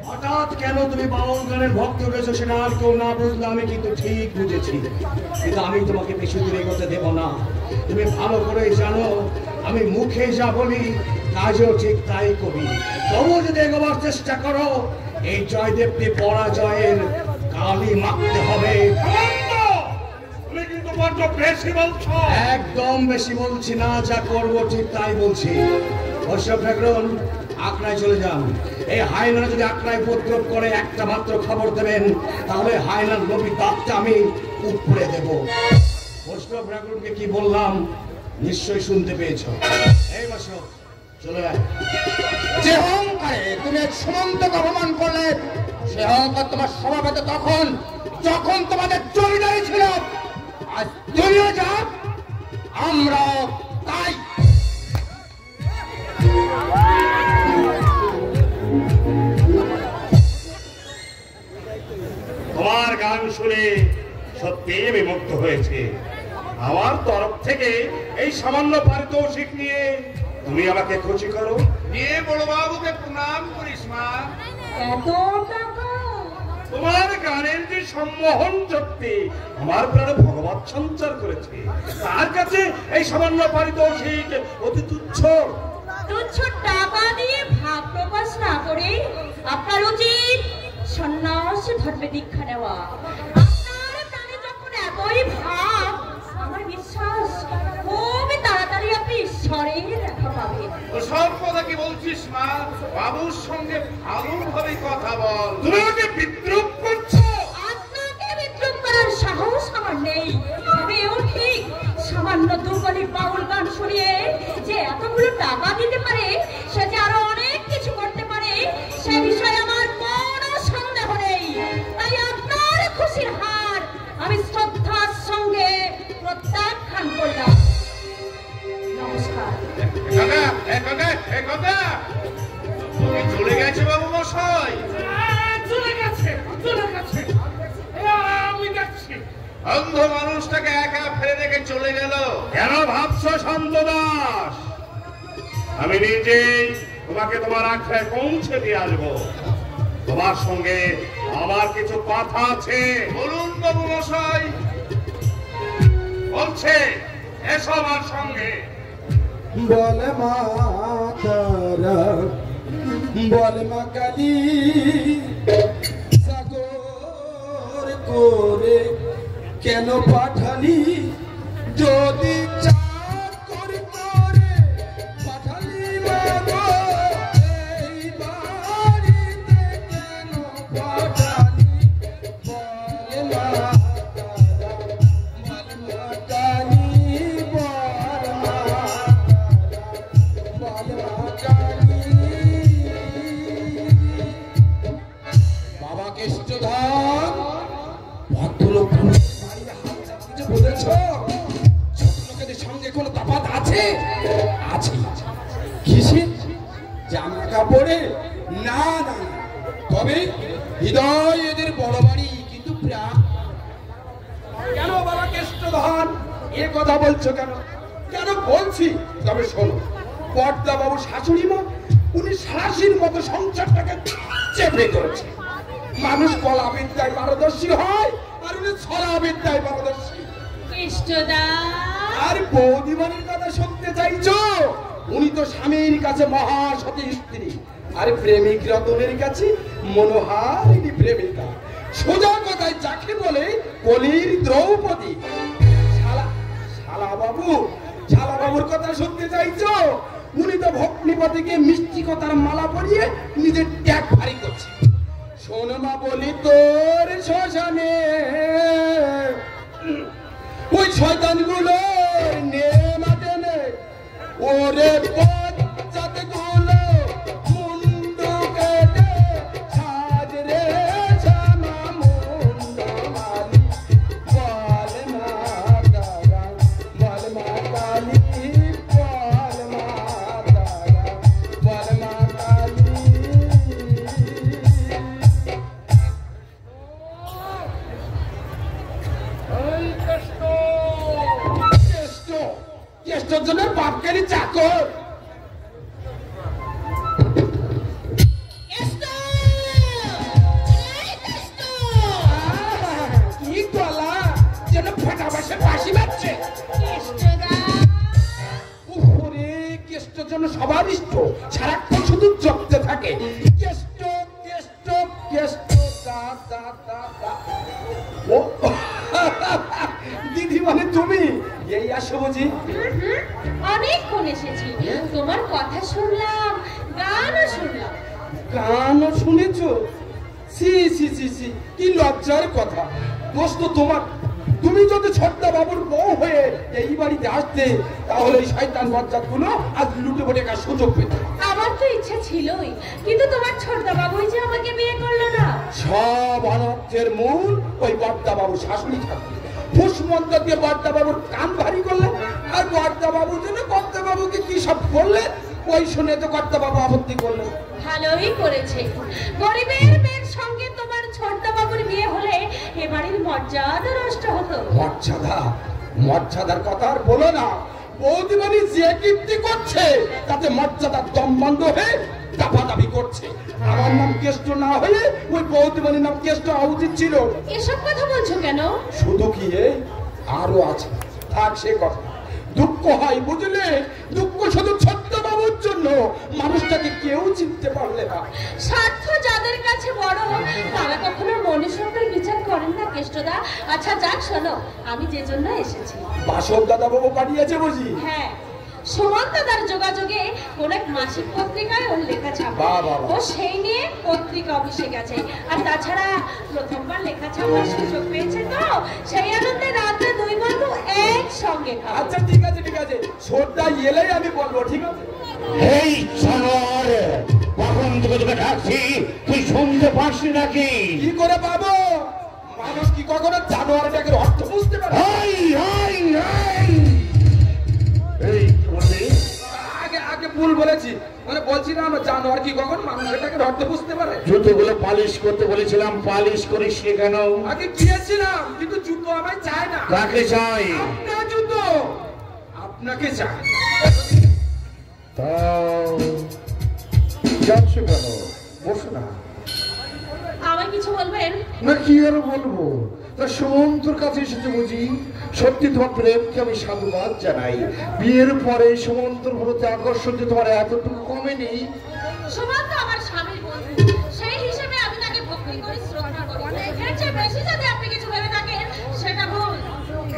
হঠাৎ কেন তুমি বাউল গানের ভক্ত হয়েছো সেটা আর কেউ না বুঝলে আমি কিন্তু ঠিক বুঝেছি, কিন্তু আমি তোমাকে বেশি দূর এগোতে দেব না। তুমি ভালো করে জানো আমি মুখে যা বলি কাজেও ঠিক তাই করি। তবুও যদি এগোবার চেষ্টা করো এই জয়দেবকে পরাজয়ের কালি মাখতে হবে। তুমি কিন্তু বড্ড বেশি বলছো। একদম বেশি বলছি না, যা করবো ঠিক তাই বলছি। অশোক ঠাকুরন, আকড়ায় চলে যান। এই হায়নারা যদি আকড়ায় উপদ্রব করে একটা মাত্র খবর দেবেন, তাহলে হায়নার লোভী দাঁতটা আমি উপড়ে দেব। অশোক ঠাকুরকে কি বললাম নিশ্চয়ই শুনতে পেয়েছ। এই বসো, চলে যায়। যে অহংকারে তুমি এক সীমান্তকে অপমান করলে, সে অহংকার তোমার স্বভাবে তো তখন যখন তোমাদের জমিদারি ছিল। আজ তুমিও যা, আমরাও তাই। তোমার গান শুনে সত্যি আমি মুগ্ধ হয়েছে। আমার তরফ থেকে এই সামান্য পারিতোষিক নিয়ে তুমি আমাকে খুশি করো। নিয়ে বড় বাবুকে প্রণাম করিস মা। এত টাকা? তোমার গানের যে সম্মোহন শক্তি আমার প্রাণে ভগবত সঞ্চার করেছে, তার কাছে এই সামান্য পারিতোষিক অতি তুচ্ছ। তুচ্ছ টাকা দিয়ে ভাব প্রকাশ না করে আপনার উচিত সন্ন্যাস ধর্মে দীক্ষা নেওয়া। আপনার প্রাণে যখন এতই ভাব, আমার বিশ্বাস খুবই তাড়াতাড়ি আপনি ঈশ্বরের দেখা পাবেন। সব কথা কি বলছিস মা? বাবুর সঙ্গে ভালোভাবে কথা বল। তুমি আমাকে বিদ্রুপ করছো। আপনাকে বিদ্রুপ করার সাহস আমার নেই। তবে এও ঠিক, সামান্য দুর্বলী বাউল গান শুনিয়ে যে এতগুলো টাকা দিতে পারে, সে যে আরো অনেক কিছু করতে পারে, সে বিষয়ে আমার কোনো সন্দেহ নেই। তাই আপনার খুশির হার আমি শ্রদ্ধার সঙ্গে প্রত্যাখ্যান করলাম। নমস্কার। চলে গেছে বাবু মশাই। চলে গেছে, চলে গেছে। আমি যাচ্ছি। অন্ধ মানুষটাকে একা ফেলে রেখে চলে গেল। কেন ভাবছো শান্ত দাস? আমি নিজেই তোমাকে তোমার আখড়ায় পৌঁছে দিয়ে আসবো। তোমার সঙ্গে আমার কিছু কথা আছে। বলুন বাবু মশাই। বলছে এসো আমার সঙ্গে। বল মা তারা, বল মা কালী, সাগর করে কেন পাঠালি? যদি চাকর করে পাঠালি মা গো, এই বাড়িতে কেন পাঠালি? বল মা তারা, বল মা কালী, বল মা তারা, বল মা কালী। বাবা কেষ্টধন, ভদ্রলোক বলেছ ছোট লোকেদের সঙ্গে কোনো তফাৎ আছে? আছে। কিসে? জামা কাপড়ে? না না, তবে হৃদয় এদের বড় বাড়ি, কিন্তু প্রাণ। কেন বাবা কেষ্টধন এ কথা বলছো কেন? কেন বলছি, তবে শোনো। পর্দা বাবু শাশুড়ি মা, উনি শাশুড়ির মতো সংসারটাকে চেপে ধরেছে। মানুষ কলা বিদ্যায় পারদর্শী হয়, আর উনি ছড়া বিদ্যায় পারদর্শী। কৃষ্ণদা, আর বৌদিমানের কথা শুনতে চাইছো? উনি তো স্বামীর কাছে মহাসতী স্ত্রী, আর প্রেমিক রতনের কাছে মনোহারিণী প্রেমিকা। সোজা কথায় যাকে বলে কলির দ্রৌপদী। শালা বাবুর কথা শুনতে চাইছো? উনি তো ভগ্নিপতিকে মিষ্টি কথার মালা পরিয়ে নিজের ট্যাগ ভারী করছে। শোনো মা বলি, তোর শ্মশানে ওই শয়তানগুলোর নেমাতে নে, ওরে পঞ্চাতে গুলো মুন্ডু কেটে সাজ রে শ্যামা মুন্ড মালি। বল মা তারা, বল মা কালী, বল মা তারা, বল মা কালী। কেষ্টর জন্য বাপকারী চাকর। কি গলা যেন ফাটা বাসে ফাঁসি বাজছে। ওরে কেষ্টর জন্য সবার ইষ্ট, সারাক্ষণ শুধু জপতে থাকে কেষ্ট কেষ্ট ও দিদি মানে তুমি এই আসো বুঝি? অনেকক্ষণ এসেছি, তোমার কথা শুনলাম, গানও শুনলাম। গানও শুনেছো? সি সি সি সি, কি লজ্জার কথা। দোষ তো তোমার। তুমি যদি ছোট্টা বাবুর বউ হয়ে এই বাড়িতে আসতে, তাহলে এই শয়তান বজ্জাতগুলো আজ লুটে পড়ে একটা সুযোগ পেত। আমার তো ইচ্ছা ছিলই, কিন্তু তোমার ছোটদা বাবুই যে আমাকে বিয়ে করলো না। সব অনর্থের মূল ওই বর্দা বাবুর শাশুড়ি ঠাকুর। ফুসমন্ত দিয়ে বর্দা বাবুর কান ভারী করলেন, আর বর্দা বাবুর জন্য কর্তা বাবুকে কি সব করলেন, ওই শুনে তো কর্তা বাবু আপত্তি করলেন। ভালোই করেছে, গরিবের মেয়ের সঙ্গে তোমার ছোটদা বাবুর বিয়ে হলে এ বাড়ির মর্যাদা নষ্ট হতো। মর্যাদা? মর্যাদার কথা আর বলো না। বৌদিমানি যে কীর্তি করছে তাতে মর্যাদার দম বন্ধ হয়ে দাপাদাপি করছে। আমার নাম কেষ্ট না হয়ে ওই বৌদিমানির নাম কেষ্ট হওয়া উচিত ছিল। এসব কথা বলছো কেন? শুধু কি এই, আরো আছে। থাক সে কথা। দুঃখ হয় বুঝলে, দুঃখ শুধু ছোট্ট বাবুর জন্য। মানুষটাকে কেউ চিনতে পারলে না। স্বার্থ যাদের কাছে বড়, তারা কখনো মনুষ্যত্বের বিচার করেন না কেষ্টদা। আচ্ছা যাক, শোনো, আমি যে জন্য এসেছি। বাসব দাদা বাবু পাঠিয়েছে বুঝি? হ্যাঁ, সুমন দাদার যোগাযোগে কোন এক মাসিক পত্রিকায় ওর লেখা ছাপা, ও সেই নিয়ে পত্রিকা অফিসে গেছে। আর তাছাড়া প্রথমবার লেখা ছাপার সুযোগ পেয়েছে, তো সেই আনন্দে রাতে দুই বন্ধু একসঙ্গে খাবো। আচ্ছা ঠিক আছে ঠিক আছে, ছোটদা এলেই আমি বলবো, ঠিক আছে? এই জানোয়ার, কখন তোকে তোকে ডাকছি, তুই শুনতে পারছি নাকি? কি করে পাবো? মানুষ কি কখনো জানোয়ারটাকে অর্থ বুঝতে পারে? এই বলবি? আগে ভুল বলেছি, মানে বলছিলাম জানোয়ার কি কখন মানুষটাকে অর্থ বুঝতে পারে? জুতোগুলো পালিশ করতে বলেছিলাম, পালিশ করিস কেন? আগে গিয়েছিলাম, কিন্তু জুতো আমায় চায় না। কাকে চাই? আপনার জুতো আপনাকে চায়। তাও যাচ্ছ কেন? বসো না। আমায় কিছু বলবেন? না, কি আর বলবো। তা সুমন্তর কাছে এসেছে বুঝি? সত্যি তোমার প্রেমকে আমি সাধুবাদ জানাই। বিয়ের পরে সুমন্তর প্রতি আকর্ষণ যে তোমার এতটুকু কমেনি। সুমন তো আমার স্বামীর বন্ধু, সেই হিসেবে আমি তাকে ভক্তি করি, শ্রদ্ধা করি। এর চেয়ে বেশি যদি আপনি কিছু ভেবে থাকেন, সেটা ভুল।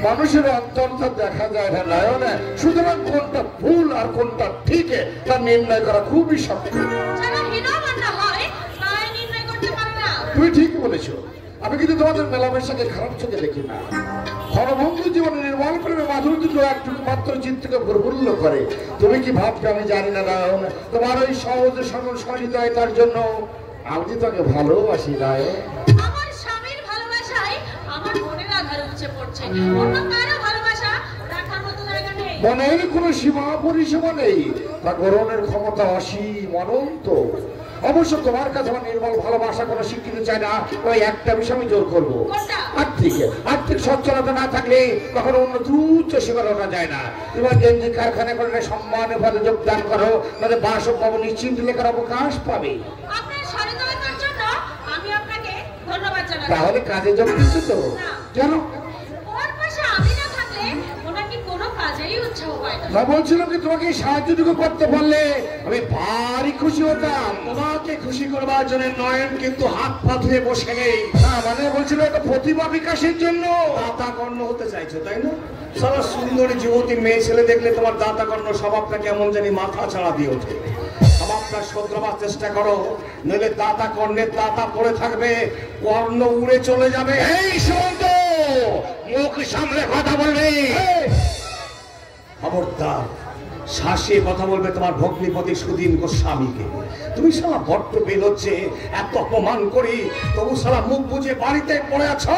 মানুষের অন্তরটা দেখা যায় না, নয়নে। সুতরাং কোনটা ভুল আর কোনটা ঠিক তা নির্ণয় করা খুবই শক্ত। যারা হীনমন্য হয়, তাই নির্ণয় করতে পারে না। তুমি ঠিক বলেছো। আমি কিন্তু তোমাদের মেলামেশাকে খারাপ চোখে দেখি না। হরভঙ্গ জীবনে নির্মল প্রেমে মাধুর্য একটুকু মাত্র চিত্তকে প্রফুল্ল করে। তুমি কি ভাবছো আমি জানি না, রায়ন? তোমার ওই সহজ সরল সহৃদয়তার জন্য আমি তোকে ভালোবাসি, রায়ন। আমার স্বামীর ভালোবাসায় আমার মনের আধার উপচে পড়ছে। অন্য কারো ভালোবাসা রাখার মতো জায়গা নেই। মনের কোনো সীমা পরিসীমা নেই, তা গ্রহণের ক্ষমতা অসীম, অনন্ত। অবশ্য তোমার কাছে আমার নির্মল ভালোবাসা কোনো স্বীকৃতি চাই না। ওই একটা বিষয় আমি জোর করবো, আর্থিক সচ্ছলতা না থাকলে কখনো অন্য উচ্চ শিখরে ওঠা যায় না। তোমার গেঞ্জি কারখানা করে সম্মানের পদে যোগদান করো, তাহলে বাসব পাবো, নিশ্চিন্ত লেখার অবকাশ পাবে। আপনার সহৃদয়তার জন্য আমি আপনাকে ধন্যবাদ জানাই। তাহলে কাজে যোগ দিচ্ছ তো? কেন? ওর পাশে আমি না থাকলে ওনার কি কোনো কাজেই উৎসাহ পায় না। না, বলছিলাম কি তোমাকে সাহায্যটুকু করতে পারলে আমি ভারী খুশি হতাম। তোমাকে খুশি করবার জন্য নয়ন কিন্তু হাত পাথরে বসে নেই। না, মানে বলছিল একটা প্রতিভা বিকাশের জন্য। দাতা কর্ণ হতে চাইছো তাই না? সারা সুন্দরী যুবতী মেয়ে ছেলে দেখলে তোমার দাতা কর্ণ স্বভাবটা কেমন জানি মাথা ছাড়া দিয়ে ওঠে। স্বভাবটা শোধরাবার চেষ্টা করো, নইলে দাতা কর্ণের দাতা পড়ে থাকবে, কর্ণ উড়ে চলে যাবে। এই সুমন্ত, মুখ সামলে কথা বলবে। খবরদার, শাসিয়ে কথা বলবে তোমার ভগ্নিপতি সুদিন গোস্বামীকে। তুমি শালা বড্ড বেল হচ্ছে, এত অপমান করি তবু শালা মুখ বুঝে বাড়িতে পড়ে আছো।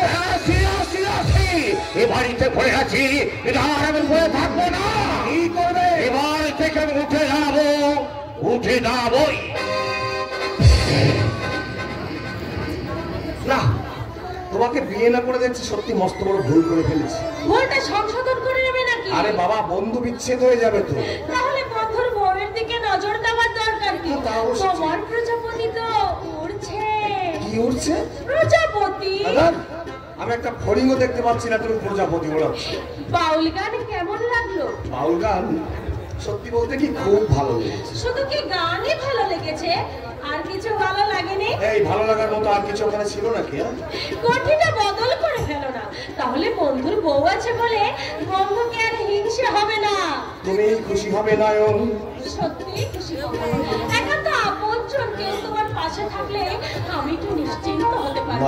এ বাড়িতে পড়ে আছি, এটা আর আমি পড়ে থাকবো না। কি করবে? এবার থেকে আমি উঠে যাবো, উঠে যাবই। না, তোমাকে বিয়ে না করে দেখছি সত্যি মস্ত বড় ভুল করে ফেলেছি। ভুলটা সংশোধন করে নেবে নাকি? আরে বাবা, বন্ধু বিচ্ছেদ হয়ে যাবে তো। তাহলে বন্ধুর বউয়ের দিকে নজর দেওয়ার দরকার কি? তা অবশ্য ঠিক। তোমার প্রজাপতি তো উড়ছে। কি উঠছে? প্রজাপতি। দাদা, আমি একটা ফড়িংও দেখতে পাচ্ছি না, তুমি প্রজাপতি ওড়াচ্ছ। বাউল গান কেমন লাগলো? বাউল গান সত্যি বলতে কি খুব ভালো লেগেছে। শুধু কি গানই ভালো লেগেছে, আর কিছু ভালো লাগেনি? এই ভালো লাগার মতো আর কিছু ওখানে ছিল নাকি? কোঠিটা বদল করে ফেলো না, তাহলে বন্ধুর বউ আছে বলে বন্ধুকে আর হিংসে হবে না। তুমি খুশি হবে নয়ন? সত্যি খুশি হব। এখন তো আপনজন কেউ তোমার পাশে থাকলে আমি একটু নিশ্চিন্ত হতে পারি।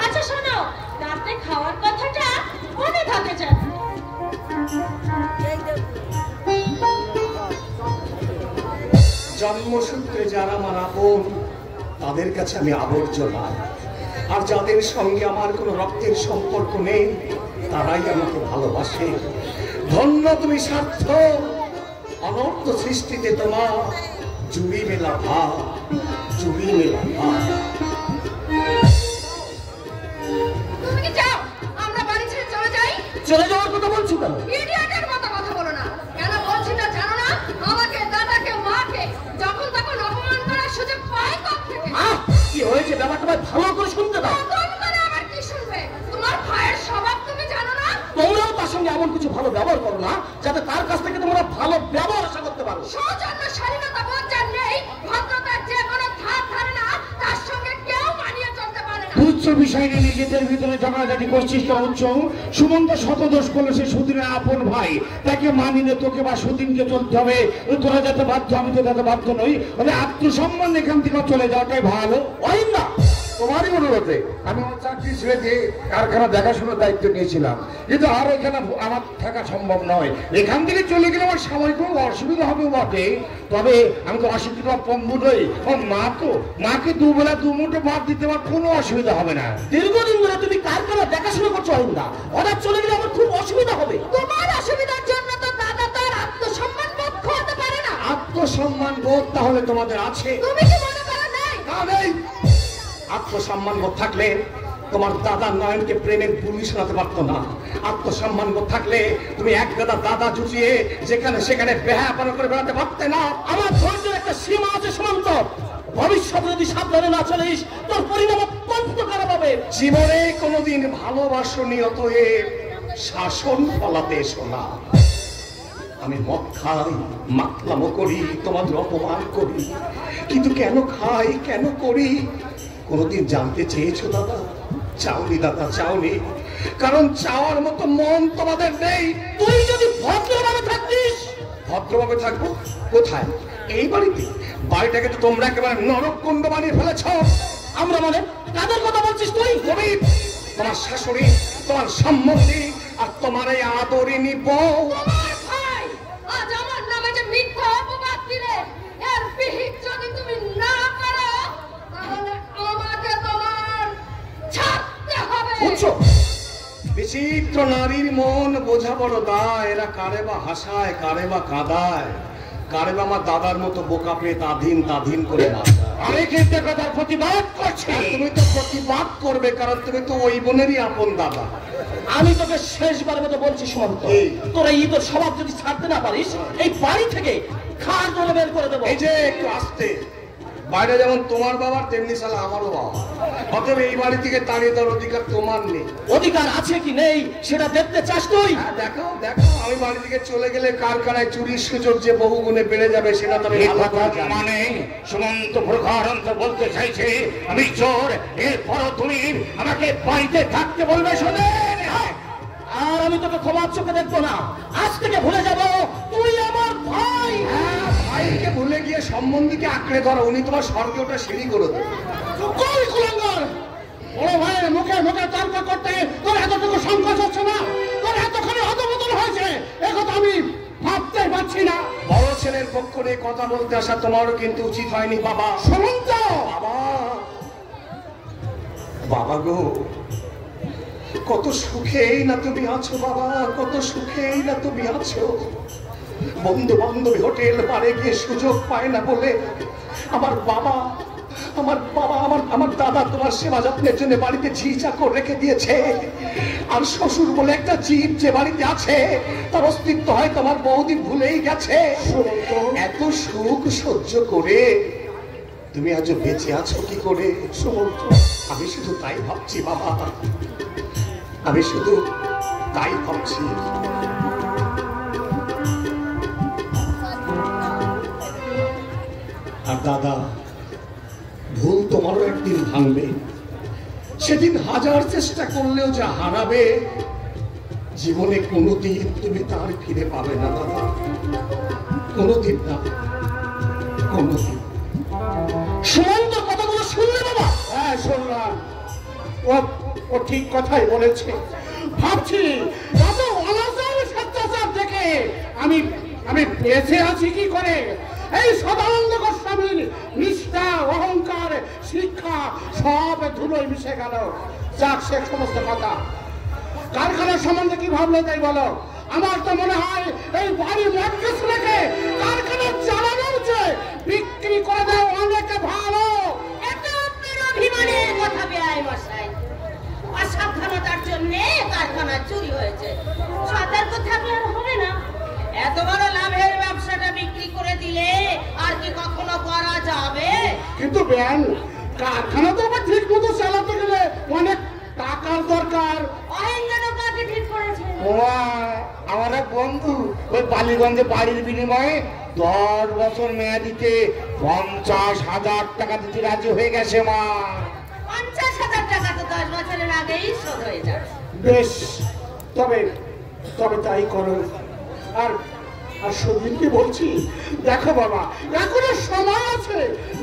আচ্ছা শোনো, রাতে খাওয়ার কথাটা মনে থাকে যেন। জন্মসূত্রে যারা আমার আপন তাদের কাছে আমি আবর্জনা, আর যাদের সঙ্গে আমার কোনো রক্তের সম্পর্ক নেই তারাই আমাকে ভালোবাসে। ধন্য তুমি স্বার্থ, অনর্থ সৃষ্টিতে তোমার জুড়ি মেলা ভাব, জুড়ি মেলা ভাব। তুমি কি চাও আমরা বাড়ি ছেড়ে চলে যাই? চলে যাওয়ার কথা বলছি কেন? ইডিয়েটের মতো কথা বলো না। কেন বলছি তা জানো না? আমাকে, দাদাকে, মাকে যখন তখন অপমান করার সুযোগ পাই কোত্থেকে? কি হয়েছে ব্যাপারটা ভালো করে শুনতে দাও। নতুন করে আবার কি শুনবে? তোমার ভাইয়ের স্বভাব তুমি জানো না? তোমরাও তার সঙ্গে এমন কিছু ভালো ব্যবহার করো না যাতে তার কাছ থেকে তোমরা ভালো ব্যবহার আশা করতে পারো। সৌজন্য স্বাধীনতা বোধ যার নেই, ভদ্রতার যে কোনো ধার ধারে না, তার সঙ্গে কেউ মানিয়ে চলতে পারে না। তুচ্ছ বিষয় নিয়ে নিজেদের ভিতরে ঝগড়াঝাটি করছিস কেন? সুমন্ত শতদোষ করলো, সে সুদিনের আপন ভাই, তাকে মানিয়ে তোকে বা সুদিনকে চলতে হবে। তোরা যাতে বাধ্য, আমি তো যাতে বাধ্য নই। মানে আত্মসম্মান এখান থেকে চলে যাওয়াটাই ভালো। হয় না তোমারই অনুরোধে আমি আমার চাকরি ছেড়ে দিয়ে কারখানা দেখাশোনার দায়িত্ব নিয়েছিলাম, কিন্তু আর এখানে আমার থাকা সম্ভব নয়। এখান থেকে চলে গেলে আমার সাময়িক অসুবিধা হবে বটে, তবে আমি তো অশিক্ষিত পঙ্গু নই। ও মা তো, মাকে দুবেলা দুমুঠো ভাত দিতে আমার কোনো অসুবিধা হবে না। দীর্ঘদিন ধরে তুমি কারখানা দেখাশোনা করছো অহিন্দা, হঠাৎ চলে গেলে আমার খুব অসুবিধা হবে। তোমার অসুবিধার জন্য তো দাদা তার আত্মসম্মান বোধ করতে পারে না। আত্মসম্মান বোধ তাহলে তোমাদের আছে? তুমি কি মনে করো নাই? না, নেই। আত্মসম্মান বোধ থাকলে তোমার দাদা নয়নকে প্রেমের পুলিশ শোনাতে পারতো না। আত্মসম্মান বোধ থাকলে তুমি এক গাদা দাদা জুটিয়ে যেখানে সেখানে বেহায়াপনা করে বেড়াতে পারতে না। আমার ধৈর্যের একটা সীমা আছে সুমন্ত, ভবিষ্যতে যদি সাবধানে না চলিস তোর পরিণাম অত্যন্ত খারাপ হবে। জীবনে কোনোদিন ভালোবাসনি, অতএব শাসন ফলাতে এসো না। আমি মদ খাই, মাতলামো করি, তোমাদের অপমান করি, কিন্তু কেন খাই, কেন করি কোনোদিন জানতে চেয়েছো দাদা? চাওনি দাদা, চাওনি, কারণ চাওয়ার মতো মন তোমাদের নেই। তুই যদি ভদ্রভাবে থাকতিস। ভদ্রভাবে থাকবো কোথায়? এই বাড়িতে? বাড়িটাকে তো তোমরা একেবারে নরককুণ্ড বানিয়ে ফেলেছ। আমরা মানে কাদের কথা বলছিস তুই? তুমি, তোমার শাশুড়ি, তোমার সম্বন্ধী, আর তোমার এই আদরিনী বউ। তোমার ভাই আজ আমার নামে যে মিথ্যা অপবাদ দিলে, এর বিহিত যদি তুমি না করো তাহলে আমাকে তোমার ছাড়তে হবে। বুঝছো? বিচিত্র নারীর মন বোঝা বড় দায়। এরা কারে বা হাসায়, কারে বা কাঁদায়, কারে বা আমার দাদার মতো বোকা পেয়ে তাধীন করে বাঁচায়। আমি কিন্তু কথার প্রতিবাদ করছি। আর তুমি তো প্রতিবাদ করবে, কারণ তুমি তো ওই বোনেরই আপন দাদা। আমি তোকে শেষবারের মতো বলছি সুমন্ত, তোরা ঈদের স্বভাব যদি ছাড়তে না পারিস এই বাড়ি থেকে খার জলে বের করে দেবো। এই যে একটু আসতে, বাইরে যেমন তোমার বাবার তেমনি সালা আমারও বাবা, অতএব এই বাড়ি থেকে তাড়িয়ে দেওয়ার অধিকার তোমার নেই। অধিকার আছে কি নেই সেটা দেখতে চাস তুই? হ্যাঁ, দেখাও দেখাও। আমি বাড়ি থেকে চলে গেলে কারখানায় চুরির সুযোগ যে বহু গুণে বেড়ে যাবে সেটা তো আমি এই ভালো কথা করে জানি। মানে সুমন্ত প্রকারান্ত বলতে চাইছে আমি চোর, এরপরও তুমি আমাকে বাড়িতে থাকতে বলবে? শোনে, আর আমি তোকে ক্ষমার চোখে দেখবো না। আজ থেকে ভুলে যাব তুই আমার ভাই। হ্যাঁ, ভাইকে ভুলে গিয়ে সম্বন্ধীকে আঁকড়ে ধরো, উনি তোমার স্বর্গে ওটা সিঁড়ি করে দেবে। কই কুলাঙ্গার, বড় ভাইয়ের মুখে মুখে তর্ক করতে তোর এতটুকু সংকোচ হচ্ছে না? তোর এতখানি হতবদল হয়েছে, একথা আমি ভাবতে পারছি না। বড় ছেলের পক্ষ নিয়ে কথা বলতে আসা তোমারও কিন্তু উচিত হয়নি বাবা। সুমন্ত, বাবা, বাবা গো, কত সুখেই না তুমি আছো বাবা, কত সুখেই না তুমি আছো। বন্ধু বান্ধবী হোটেল পারে গিয়ে সুযোগ পায় না বলে আমার বাবা, আমার দাদা তোমার সেবা যত্নের জন্য বাড়িতে ঝি চাকর রেখে দিয়েছে। আর শ্বশুর বলে একটা জীব যে বাড়িতে আছে তার অস্তিত্ব হয় তোমার বৌদি ভুলেই গেছে। এত সুখ সহ্য করে তুমি আজ বেঁচে আছো কি করে সুমন্ত? আমি শুধু তাই ভাবছি বাবা, আমি শুধু তাই ভাবছি। আর দাদা, তোমারও একদিন ভাঙবে। সেদিন হাজার চেষ্টা করলেও যা হারাবে জীবনে কোনোদিন তুমি তার ফিরে পাবে না দাদা, কোনোদিন না, কোনোদিন। সুমন্ত কথাগুলো শুনলে বাবা? হ্যাঁ শুনলাম, ও ঠিক কথাই বলেছে। ভাবছি এত অনাচার স্বেচ্ছাচার থেকে আমি বেঁচে আছি কি করে। এই সদানন্দ গোস্বামীর নিষ্ঠা, অহংকার, শিক্ষা সব ধুলোয় মিশে গেল। যাক সে সমস্ত কথা। কারখানার সম্বন্ধে কি ভাবলো তাই বলো? আমার তো মনে হয় এই বাড়ি মর্গেজ রেখে কারখানা চালানোর চেয়ে বিক্রি করে দেওয়া অনেক ভালো। এত আপনার অভিমানের কথা বেআই মশাই। অসাবধানতার জন্য কারখানা চুরি হয়েছে, সতর্ক থাকলে আর হবে না। এত বড় লাভের ব্যবসাটা বিক্রি করে দিলে আর কি কখনো করা যাবে? কিন্তু ব্যান কারখানা তো আবার ঠিক মতো চালাতে গেলে অনেক টাকার দরকার। অহেঙ্গানো কাকে ঠিক করেছে? আমার এক বন্ধু ওই বালিগঞ্জে বাড়ির বিনিময়ে 10 বছর মেয়াদিতে 50,000 টাকা দিতে রাজি হয়ে গেছে মা। 50,000 টাকা তো 10 বছরের আগেই শোধ হয়ে যাবে। বেশ, তবে তাই করো। আর সুদিনকে বলছি, দেখো বাবা, এখনো সময় আছে,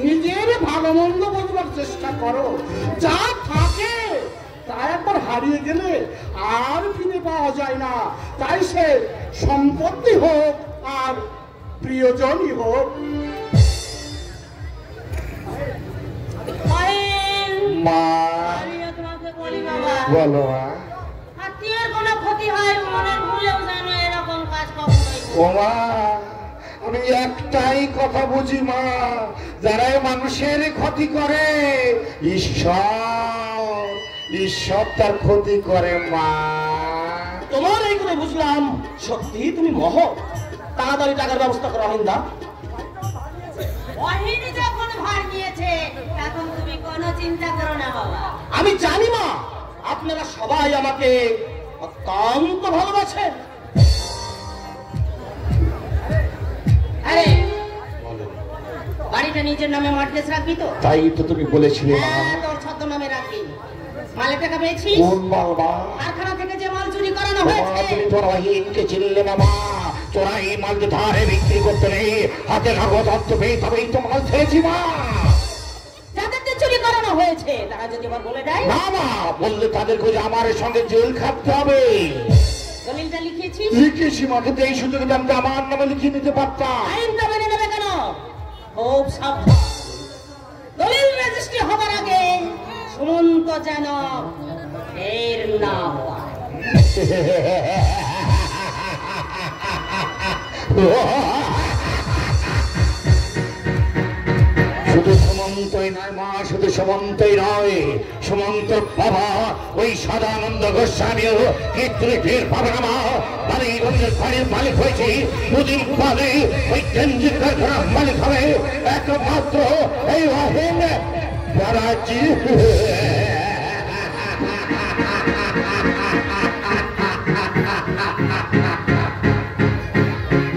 নিজের ভালো মন্দ বোঝবার চেষ্টা করো। যা থাকে তা একবার হারিয়ে গেলে আর ফিরে পাওয়া যায় না। তাই সে সম্পত্তি হোক আর প্রিয়জনই হোক। মা আমিও তোমাকে বলি বাবা, বলো মা। আত্মীয়ের কোনো ক্ষতি হয় মনের ভুলেও জানো এরকম কাজ কখনোই। ও মা, আমি একটাই কথা বুঝি মা, যারা মানুষের ক্ষতি করে ঈশ্বর তার ক্ষতি করে মা। তোমার এই করে বুঝলাম সত্যি তুমি মহৎ। তাড়াতাড়ি টাকার ব্যবস্থা করো অহিন্দা। অহিনী যখন ভার নিয়েছে তখন তুমি কোনো চিন্তা করো না বাবা। আমি জানি মা, আপনারা সবাই আমাকে অত্যন্ত ভালোবাসেন। আরে বাড়িটা নিজের নামে মর্গেজ রাখবি তো? তাই তো তুমি বলেছিলে মা। হ্যাঁ, তোর ছদ্মনামে রাখবি। মালের টাকা পেয়েছিস? কোন মাল মা? কারখানা থেকে যে মাল চুরি করানো মা, হয়েছে। তুমি তোরা হিনকে চিনলে না মা। তোরা এই মাল যে ধারে বিক্রি করতে নেই, হাতে কাগজ অর্থ পেয়ে তবেই তো মাল ছেড়েছি মা। যাদেরকে চুরি করানো হয়েছে তারা যদি আবার বলে দেয়? না মা, বললে তাদেরকে যে আমার সঙ্গে জেল খাটতে হবে। দলিলটা লিখেছিস? লিখেছি মা, কিন্তু এই সুযোগে আমি তো আমার নামে লিখিয়ে নিতে পারতাম। আইনটা মেনে নেবে কেন? খুব সাবধান। দলিল রেজিস্ট্রি হবার আগে সুমন্ত যেন এর না হয়। শুধু সুমন্তই নয় মা, শুধু সুমন্তই নয়, সুমন্ত বাবা ওই সদানন্দ গোস্বামীও টের পাবে না মা। বাড়িগঞ্জের বাড়ির মালিক হয়েছে, দুদিন পরে ওই কেন্দ্রিক কারখানার মালিক হবে একমাত্র এই অহিন ব্যানার্জি।